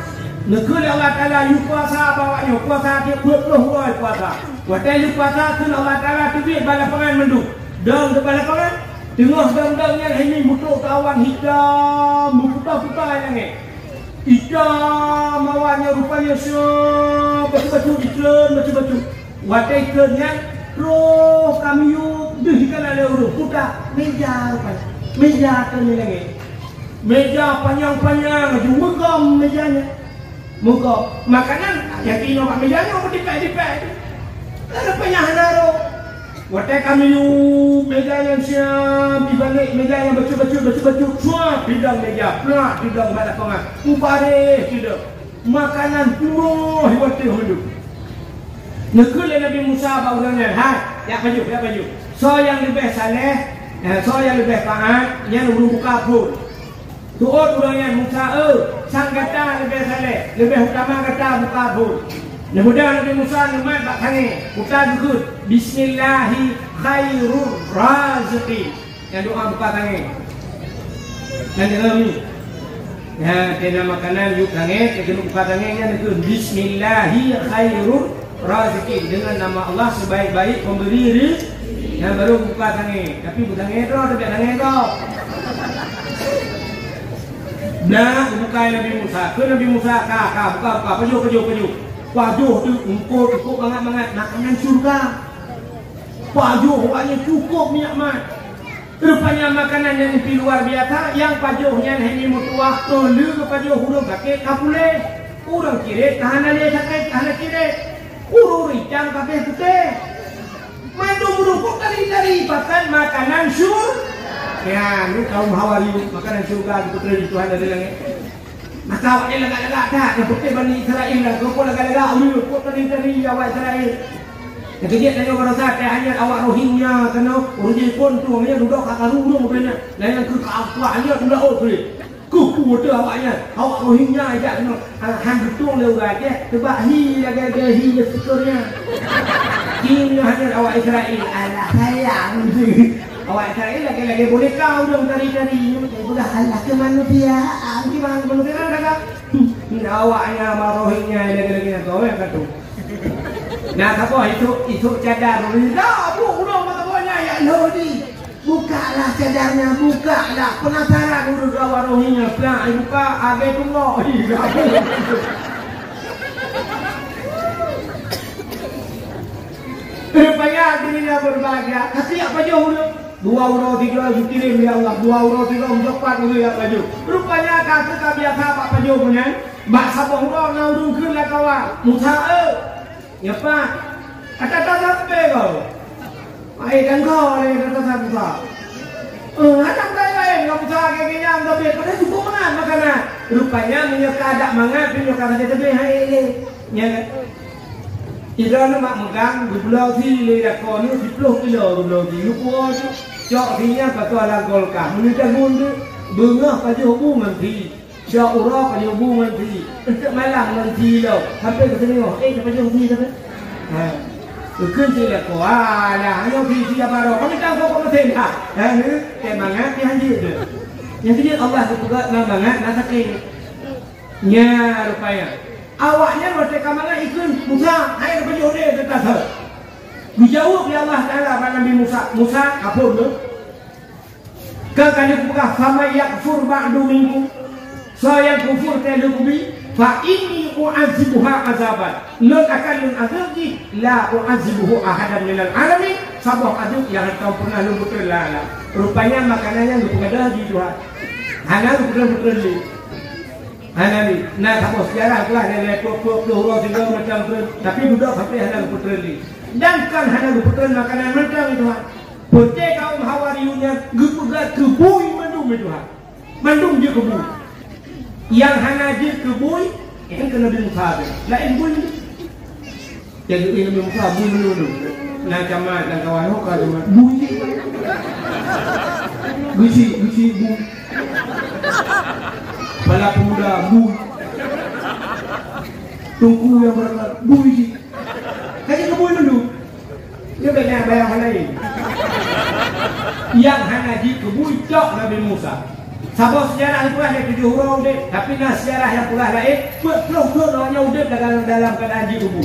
Speaker 1: Nekul Allah Taala yu kuasa bawanya kuasa dia 20 hari kuasa. Wadai yu kuasa kun Allah Taala tibik bala pangan mendu. Dong ke bala pangan. Tengah dang-dangnya ini mutuk kawan hitam, putar-putar yang ni. Hitam awannya rupanya batu-batu iklan, batu-batu. Wadai iklannya, roh kami yuk, dihikan ada urut putar. Meja rupanya, meja kami lagi. Meja panjang-panjang, megam mejanya. Megam. Makanan, yang kini nampak mejanya, apa dipek-dipek. Ada penyahanaro. Watai kami yuk meja yang siap dibalik meja yang baju semua bidang meja pelak bidang pada pengat upare tidak makanan penuh watai hidup. Nekul Nabi Musa baulanya ya baju so yang lebih saleh so yang lebih taat yang buka pun tuot ulangnya Musa sang kata lebih saleh lebih utama kata buka pun. Mudah Nabi Musa nemat bak tangi. Buka dukut. Bismillahi khairur razqi. Yang doa buka tangi. Nanti kami. Ya, kena makanan yuk tangi. Kena buka tangi. Yang dukut. Bismillahi khairur razqi. Dengan nama Allah sebaik-baik pemberi rezeki. Yang baru buka tangi. Tapi buka tangi itu. Tapi tangi itu. Nah, buka Nabi Musa. Ke Nabi Musa. Buka. Paju. Pajuh tu cukup banget makanan surga. Pajuh awaknya cukup minyak mat. Rupanya makanan yang luar biasa. Yang pajuhnya hanya mutuah tolu ke pajuh hurung kakek kapule. Urang kiri tahanan dia sakit tahanan kiri. Urung ricang kakek putih. Mandu burung dari bahkan makanan surga. Ya, lu kaum Hawari makanan surga itu Tuhan dari langit. Maka awaknya lagak-lagak tak. Yang putih Bani Israel lah. Kau pun lagak-lagak. Kau tadi awak Israel. Yang kejap tanya orang kata hanya awak Rohingya. Kerana orang Jepun tu. Hanya duduk kata rurung. Dan yang kekuatannya tu dah boleh. Kuku tu awaknya. Awak Rohingya aja. Han betul le orang je. Sebab hi lagi hi sekurnya. Kini hanya awak Israel. Alah sayang. Awak Israel lagi boleh kau dong tari-tari. Sudah alah ke manusia. Gimana manusia ada? Awaknya marohingnya lagi kau yang kata. Nah, apa itu cadar. Dah, udah makanya ya Yahudi. Bukalah cadarnya, bukalah. Penasaran dulu awak rohingnya. Buka Agetullah. Rupanya dirinya berbahagia. Kasih apa jauh dulu? 2 euro 3 kirim ya Allah. 2 euro 3 cepat dulu ya baju. Rupanya kata biasa Pak Paju punya. Mbak sabong euro naurung kun lah kawan. Musa ya Pak. Kata sampai kau. Ai kan kau ni kata Musa. Ada lain kau Musa kayaknya ambil biar pada cukup mana makanan. Rupanya menyeka ada mangat menyeka saja tapi hai nya. Ida nama megang di pulauที่เลยแต่ก่อนนี่10 kilo di pulau di lupa Cok dia kata ala golkah. Menuju gundu bengah pada hubungan ti. Cok urah pada hubungan ti. Untuk malam nanti lo. Sampai ke sini pada hubungan ti.ขึ้นที่แหละก็ว่านะยกที่ที่บารอเขาไม่ตั้งเขาไม่เท่นะนี่แต่บางงานที่ให้ยืดเลยyang dia Allah juga namanya nasa nya rupanya awaknya mereka mana ikut Musa hai berjode tetap dijawab ya Allah Taala pada Nabi Musa apa tu kan buka sama yakfur ba'du minkum saya kufur telubi fa inni u'adzibuha azaban nun akan azabji la u'adzibuhu ahadan minal alamin sabah aduk yang kau pernah lu betul lah rupanya makanannya lu ada di Tuhan hana lu betul li hana ni nah kalau sejarah kelah dari pokok dua tiga macam tu tapi duduk sampai hana lu betul li dan kan hana lu betul makanan macam itu Tuhan pote kaum hawariyunya gugat kebui mandung itu Tuhan mandung dia kebui yang hana dia kebui yang kena Nabi Musa lain bui jadi Nabi Musa bui dulu nak camat dan kawan hokar camat bui gusi bui kepala pemuda bui tungku yang berangkat bui kaji kebui dulu dia banyak bayang lain yang hana dia kebui cok Nabi Musa. Sabah sejarah itu ada 7 huruf dek, tapi nah sejarah yang pula lain, peluk orangnya udah dalam keadaan di tubuh.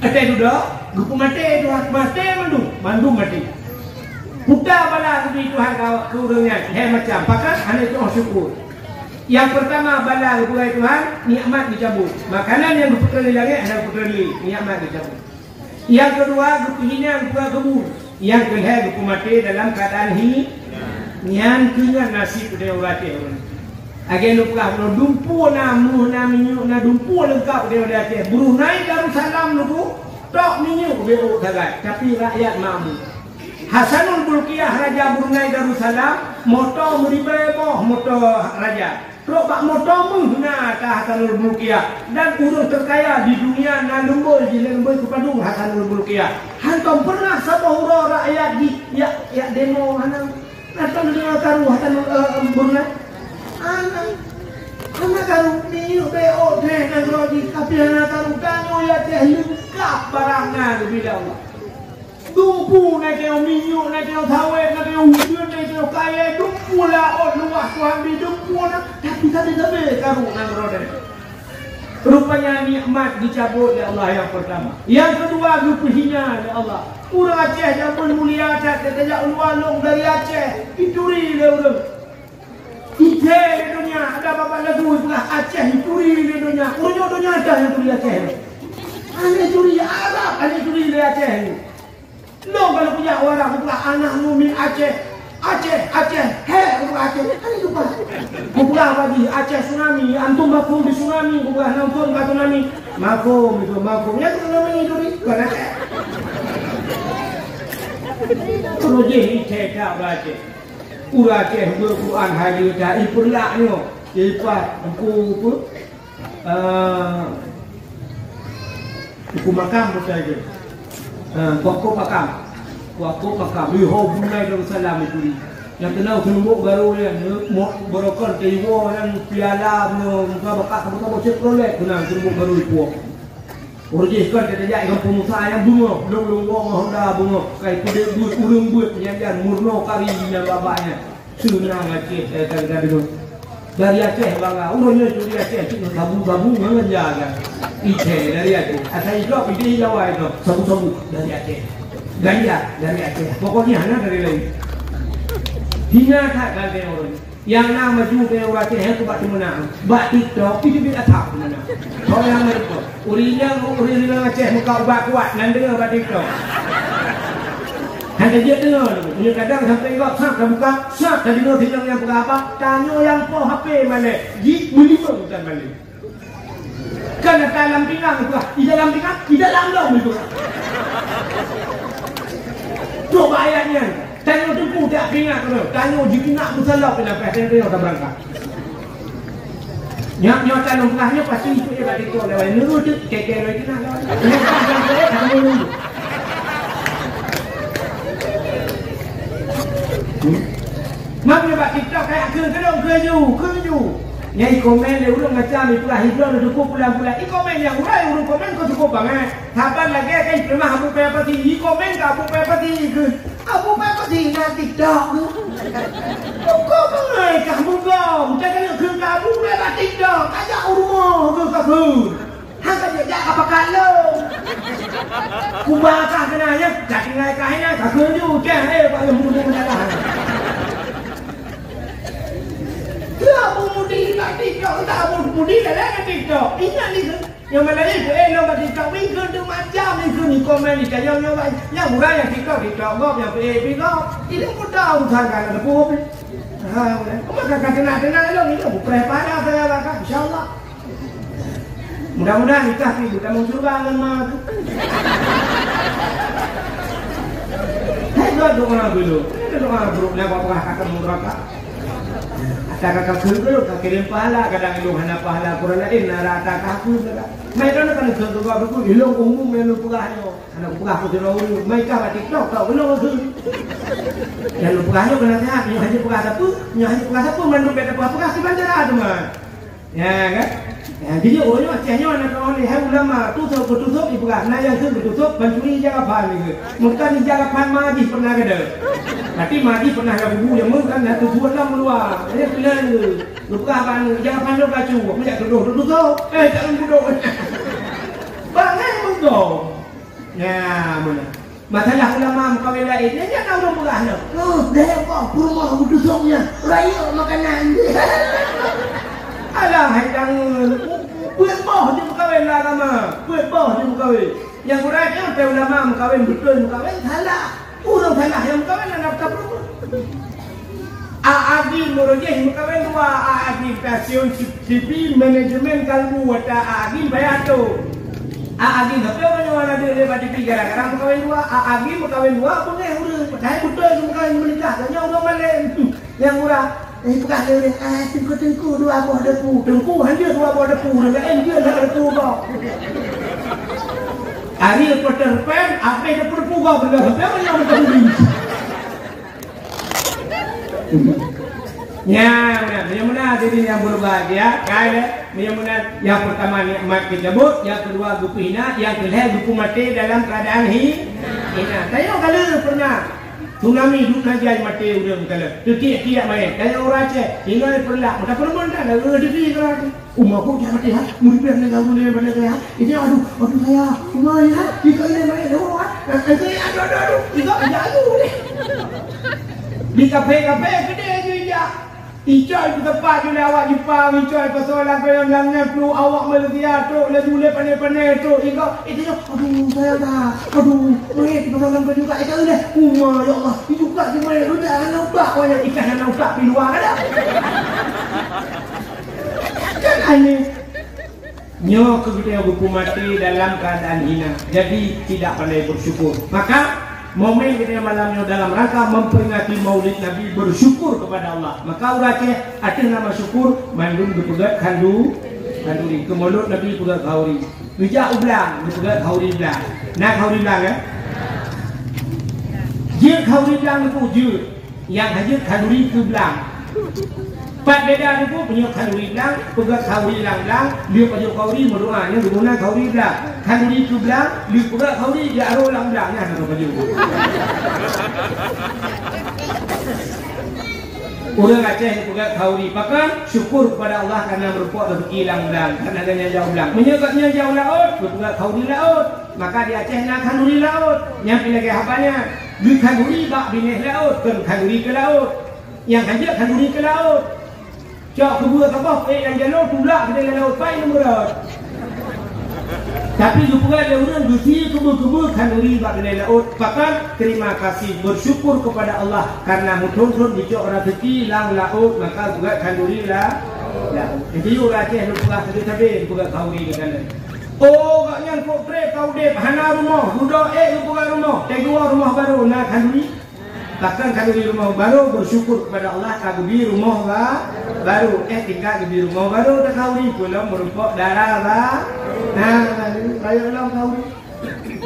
Speaker 1: Ada sudah, gupu mati mandung mati. Buta bala itu Tuhan kau urangnya, macam, pakat hanya itu syukur. Yang pertama bala kepada Tuhan, nikmat dicabut. Makanan yang gupu kali lagi ada gupu kali, nikmat dicabut. Yang kedua gupu hina kepada kebun. Yang kedua gupu mati dalam keadaan ini. Nian kena nasi pada orang Aceh. Agen lupa kalau dumpu namu minyak na dumpu lengkap dia Aceh. Brunei Darussalam tu tok minyak beo sangat. Tapi rakyat makmur. Hasanul Bolkiah Raja Brunei Darussalam motor muribebo motor raja. Tok bak motor muna ta Hasanul Bolkiah dan urus terkaya di dunia na lemboi di lemboi kepadung Hasanul Bolkiah. Hantom pernah sabah rakyat di ya demo hanang atau dengan karu hatan Brunei anak karu ni beo deh negro di tapi anak karu kanyo ya teh lengkap barangnya bila Allah tumpu nak kau minyak nak kau tawe nak kau hujan nak kau kaya tumpu lah luas tu ambil tumpu nak tapi tapi karu negro deh rupanya nikmat dicabut oleh Allah yang pertama. Yang kedua grup hina oleh Allah. Orang Aceh yang mulia Aceh kejak lualung dari Aceh dituri dia orang. Ite di dunia ada bapak lagu itulah Aceh dituri di dunia. Orang dunia ada yang turi Aceh. Ane turi Arab, ane turi di Aceh. Lo kalau punya orang itulah anak mumin Aceh. Aceh, Aceh, ini lupa. Kupulah bagi Aceh tsunami, antum makum di tsunami, kupulah nonton ke tsunami, makum itu makum, ya tsunami itu kan Aceh. Terus jadi cekak Aceh, Aceh berquran hadir dah ipulaknya, ipat buku makam betul pokok makam. Waktu makam liho Brunei Darussalam itu yang kenal kelompok baru yang berokon tewo yang piala muka bakat muka bocet prolet kenal kelompok baru itu urus kan kita jadi kampung Musa yang bunga belum Honda bunga kayak kuda buat urung buat penyanyian murno kari yang bapaknya senang Aceh dari Aceh bangga urusnya dari Aceh itu sabu-sabu mengajar Ice dari Aceh asal itu ide Jawa itu sabu-sabu dari Aceh ganja dari Aceh, pokoknya hanya dari lain. Hina tak dari orang. Yang nama juga orang Aceh itu bak menang, bak TikTok itu dia tak menang. Kalau yang mereka, urinya Aceh muka bak kuat, nanti bak TikTok. Hanya dia dengar, dia kadang sampai ingat sak dah buka, sak dah dengar tidak yang buka apa, tanya yang po HP mana, jik beli bukan mana. Kan dalam pinggang buka, di dalam dong buka. Coba ayatnya, tanya tu tak pingat tu, tanya jika nak bersalah kenapa dia tak berangkat. Nyak tanam pelahnya pasti itu dia balik tu lewat nurut kekek lagi nak lewat. Mampu buat TikTok kayak kerju. Yang komen dia urung macam itu lah hidup dia cukup pulang-pulang. Komen yang urung komen kau cukup banget. Sabar lagi kan pernah aku payah pasti. Komen kau aku payah pasti ke. Aku payah pasti nak TikTok. Kau bangai kamu kau. Jangan ke kamu payah TikTok. Ajak rumah ke kamu. Hangga dia apa kalau? Kubakah kenanya? Jadi naikahnya tak kerja. Jangan pak yang mudah mendalah. Tak mudi nak TikTok, tak mudi dah nak TikTok. Ingat ni yang mana ni lo kat TikTok ni tu macam ni komen ni yang murah yang TikTok gop yang PAP gop. Ini pun tahu sangat ada pun. Maka kena lo ni tu prepare saya bakal insyaallah. Mudah-mudahan nikah ni bukan mau surga dengan mak. Hai doa dulu. Doa grupnya apa kata neraka. Kakak kerja kakak kirim pahala kadang ilung hana pahala kurang lain narata kaku mereka nak kena kerja aku ilung umum melu pegahnya anak pegah aku terlalu mereka kat TikTok tak belum tu yang lu pegahnya kena sehat yang hanya pegah satu mandu beta pegah si bandara tu man ya kan jadi orang macamnya anak orang ni hai ulama tutup ibu pegah nah yang tu tutup bantui jaga pan ni bukan jaga pan mati pernah ada tapi mati pernah ada bubu yang mungkin dah tujuan lah meluar. Ini pilihan tu. Lupa kan? Jangan pandang kacu. Aku tak duduk. Jangan duduk. Bangai mungkin. Ya, mana? Masalah ulama mukawin lain. Dia jangan orang murah nak. Dah apa? Rumah duduknya. Raya makanan. Alah, hidang. Buat boh dia mukawin lah sama. Buat boh dia mukawin. Yang kurangnya sampai ulama mukawin betul mukawin salah. Urang salah yang mukawin nak dapat berapa? Agi merojeh mukawin dua agi stasiun TV manajemen kalbu ada agi bayar tu. Agi tapi orang yang ada lepas TV gara-gara mukawin dua agi mukawin dua pun urang percaya betul mukawin menikah tanya orang mana yang murah bukan dia tengku dua buah depu tengku hanya dua buah depu dengan dia nak depu kau. Hari Peter Pan, apa yang berpuga benda apa yang berpuga? Ya, yang mana jadi yang berbahagia, kaya, yang mana yang pertama nikmat kejabut, yang kedua gupu hina, yang ketiga gupu mati dalam keadaan hina. Saya kalau pernah tsunami duka jai mati udah kalau tiap main, saya orang Aceh, tinggal perlah, maka perempuan tak ada rezeki kerana. Aku jangan mati ha, murid ni kamu ni mana saya? Ini aduh saya, umai ha, jika ini main dulu ha, saya aduh, jika jatuh ni. Di kafe gede je. Icai tu tempat tu awak Jepang, icai persoalan yang langnya tu awak Malaysia tu, lagi boleh pandai-pandai tu. Itu aduh saya dah, ni persoalan juga itu dah. Ya Allah, itu juga cuma tu jangan nampak banyak ikan yang nampak di luar ada. Kan aneh. Nyo kemudian hukum mati dalam keadaan hina. Jadi tidak pandai bersyukur. Maka momen kita malamnya dalam rangka memperingati Maulid Nabi bersyukur kepada Allah. Maka urace ada nama syukur mandung dipegat kanduri ke mulut Nabi pegat khauri. Bijak ublang dipegat khauri belang. Nak khauri belang ya? Dia khauri belang itu je. Yang hanya kanduri ke belang. Pat beda itu punya kanduri belang, pegat khauri belang, dia punya khauri berdoa yang guna khauri belang. Kanduri ke belang, dia pegat khauri dia arah belang belangnya ada baju. Orang Aceh pegat khauri, bahkan syukur kepada Allah karena berpuak rezeki belang, karena adanya jauh belang. Menyebabnya jauh laut, pegat khauri laut, maka di Aceh nak kanduri laut. Yang pilih ke apanya? Di kanduri bak binih laut, kan kanduri ke laut. Yang hanya kanduri ke laut. Cak kebuat apa? Yang jalur tulak ke dalam laut baik nomor. Tapi juga ada orang dusi kebu kanduri bak dalam laut. Bahkan terima kasih bersyukur kepada Allah karena mutun dicok rezeki lang laut maka juga kanduri lah. Jadi orang Aceh lupa sabi juga khauri ke dalam. Oh, gaknya kok trek kau dep hana rumah, duduk lupa rumah. Tegua rumah baru nak kanduri. Bahkan kami di rumah baru bersyukur kepada Allah kami di rumah baru tinggal di rumah baru dah kau ni pulang merupakan darah lah. Nah, kayu dalam kau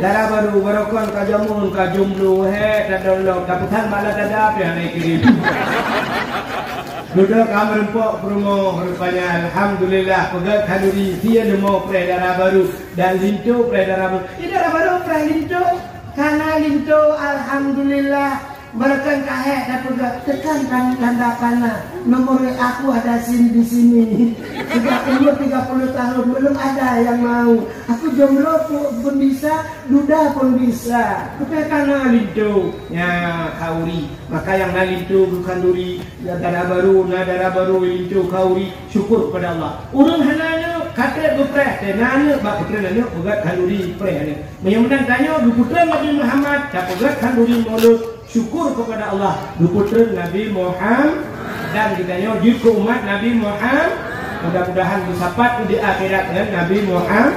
Speaker 1: Darah baru barokon kajamun kajumlu he dadolo kaputan malah dadap ya naik kirim. Duduk kamar empok promo rupanya alhamdulillah pegat kanuri dia nemo pre darah baru dan linto pre darah baru. Ini darah baru pre linto karena linto alhamdulillah berikan kahek dan pegat tekan tanda panah nomor aku ada di sini sudah umur 30 tahun belum ada yang mau aku jomblo pun bisa duda pun bisa tapi karena lintu ya kauri maka yang nalintu bukan duri ya darah baru lintu kauri syukur kepada Allah urun hananya kata bepreh tenanya bak putra nanya pegat kanduri preh menyambut tanya putra Nabi Muhammad tak pegat kanduri mulut syukur kepada Allah putra Nabi Muhammad dan ditanya ke umat Nabi Muhammad mudah-mudahan bersapat di akhirat dengan Nabi Muhammad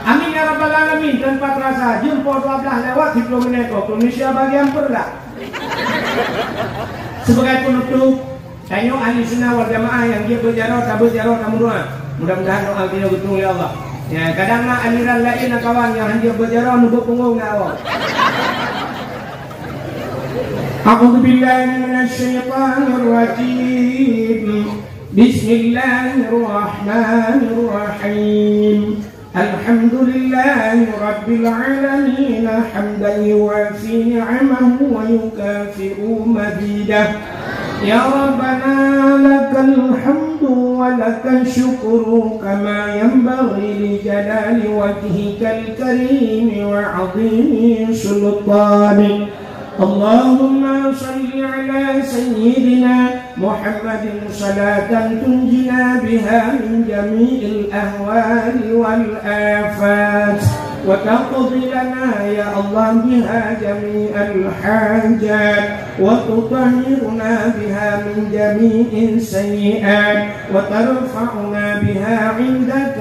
Speaker 1: amin ya rabbal alamin tanpa terasa jempol 12 lewat 30 menit Indonesia bagian perlah sebagai penutup tanya ahli sunnah wal jamaah yang dia berjarah kamu doa mudah-mudahan doa kita betul ya Allah ya kadang nak aliran lain kawan yang dia berjarah nubuk punggung awak أعوذ بالله من الشيطان الرجيم بسم الله الرحمن الرحيم الحمد لله رب العالمين حمدا يوافي نعمه ويكافئ مزيده يا ربنا لك الحمد ولك الشكر كما ينبغي لجلال وجهك الكريم وعظيم سلطانك اللهم صل على سيدنا محمد صلاة تنجينا بها من جميع الأهوال والآفات وتقضي لنا يا الله بها جميع الحاجات وتطهرنا بها من جميع السيئات وترفعنا بها عندك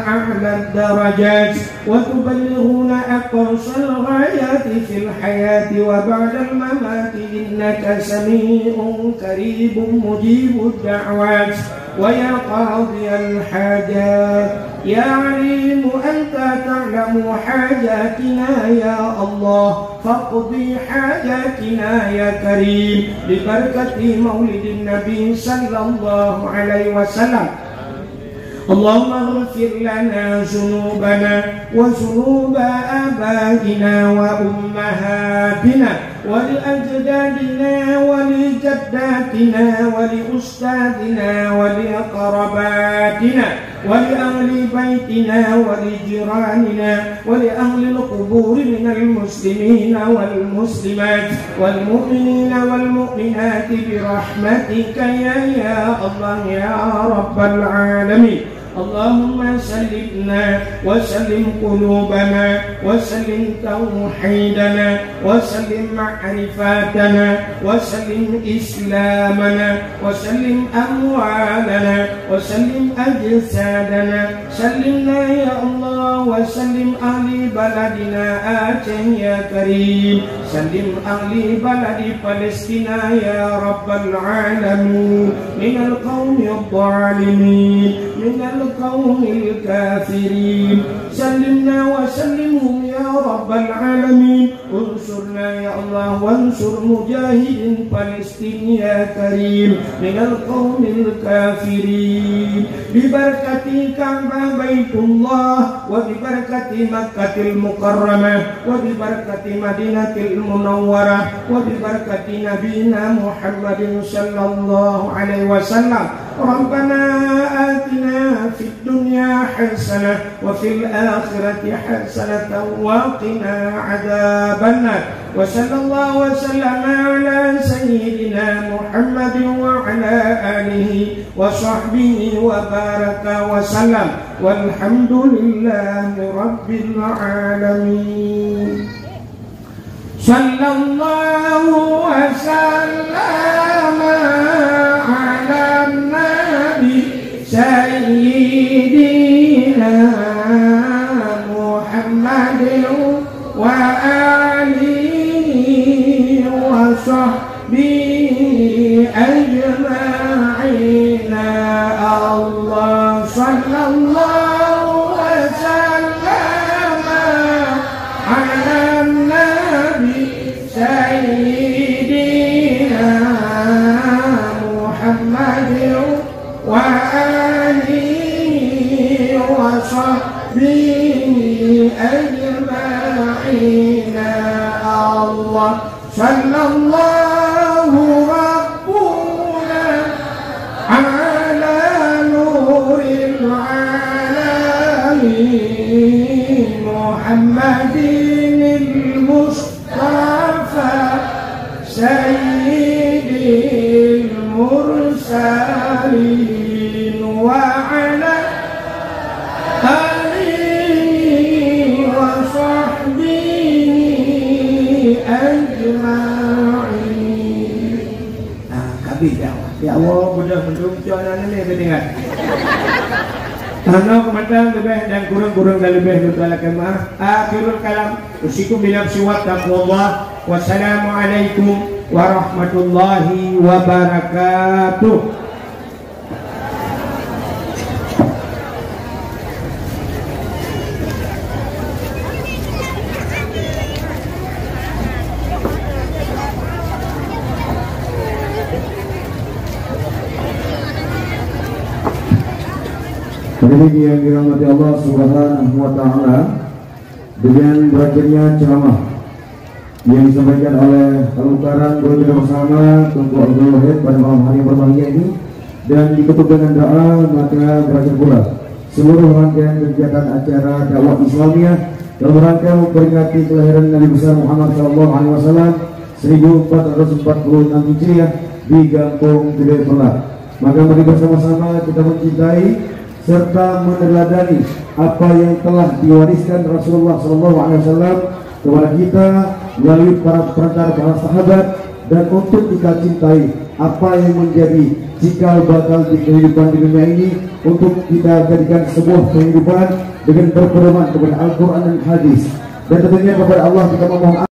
Speaker 1: أعلى الدرجات وتبلغنا أقصى الغايات في الحياة وبعد الممات إنك سميع قريب مجيب الدعوات ويا قاضي الحاجات يا عليم أنت تعلم حاجاتنا يا الله فاقضي حاجاتنا يا كريم ببركة مولد النبي صلى الله عليه وسلم اللهم اغفر لنا ذنوبنا وذنوب آبائنا وأمهاتنا ولأجدادنا ولجداتنا ولأستاذنا ولأقرباتنا ولأهل بيتنا ولجيراننا ولأهل القبور من المسلمين والمسلمات والمؤمنين والمؤمنات برحمتك يا الله يا رب العالمين اللهم سلمنا وسلم قلوبنا وسلم توحيدنا وسلم معرفاتنا وسلم إسلامنا وسلم أموالنا وسلم أجسادنا سلمنا يا الله وسلم أهل بلدنا آته يا كريم سلم أهل بلد فلسطين يا رب العالمين من القوم الظالمين من القوم الكافرين سلمنا وسلمهم يا رب العالمين انصرنا يا الله وانصر مجاهد فلسطين يا كريم من القوم الكافرين ببركة كعبة بيت الله وببركة مكة المكرمة وببركة مدينة المنورة وببركة نبينا محمد صلى الله عليه وسلم ربنا آتنا في الدنيا حسنة وفي الآخرة حسنة وقنا عذاب النار وصلى الله وسلم على سيدنا محمد وعلى آله وصحبه وبارك وسلم والحمد لله رب العالمين صلى الله وسلم على النبي سيدنا محمد وآله وصحبه أجمعين الله صلى الله وسلم على آله وصحبه أجمعين الله صلى الله ربنا على نور العالمين محمد المصطفى سيد المرسلين وعلى آله وصحبه أجمعين. Kabir ya Allah, mudah menunjukkan ini kedengar. Karena kematang lebih dan kurang-kurang dan lebih nutala kemah. Akhirul kalam. Usikum binafsi wa taqwallah. Wassalamualaikum warahmatullahi wabarakatuh.
Speaker 2: Hadirin yang dirahmati Allah Subhanahu wa taala, dengan berakhirnya ceramah yang disampaikan oleh Al-Mukarram Guru kita bersama Tunku Abdul Wahid pada malam hari yang berbahagia ini dan ditutup dengan doa, maka berakhir pula seluruh rangkaian kegiatan acara dakwah Islamiyah dalam rangka memperingati kelahiran Nabi besar Muhammad SAW 1446 Hijriah di Gampung Gede Pelak. Maka mari bersama-sama kita mencintai serta meneladani apa yang telah diwariskan Rasulullah SAW kepada kita melalui para sahabat, dan untuk kita cintai apa yang menjadi cikal bakal di kehidupan di dunia ini, untuk kita jadikan sebuah kehidupan dengan berpedoman kepada Al-Quran dan Hadis, dan tentunya kepada Allah kita memohon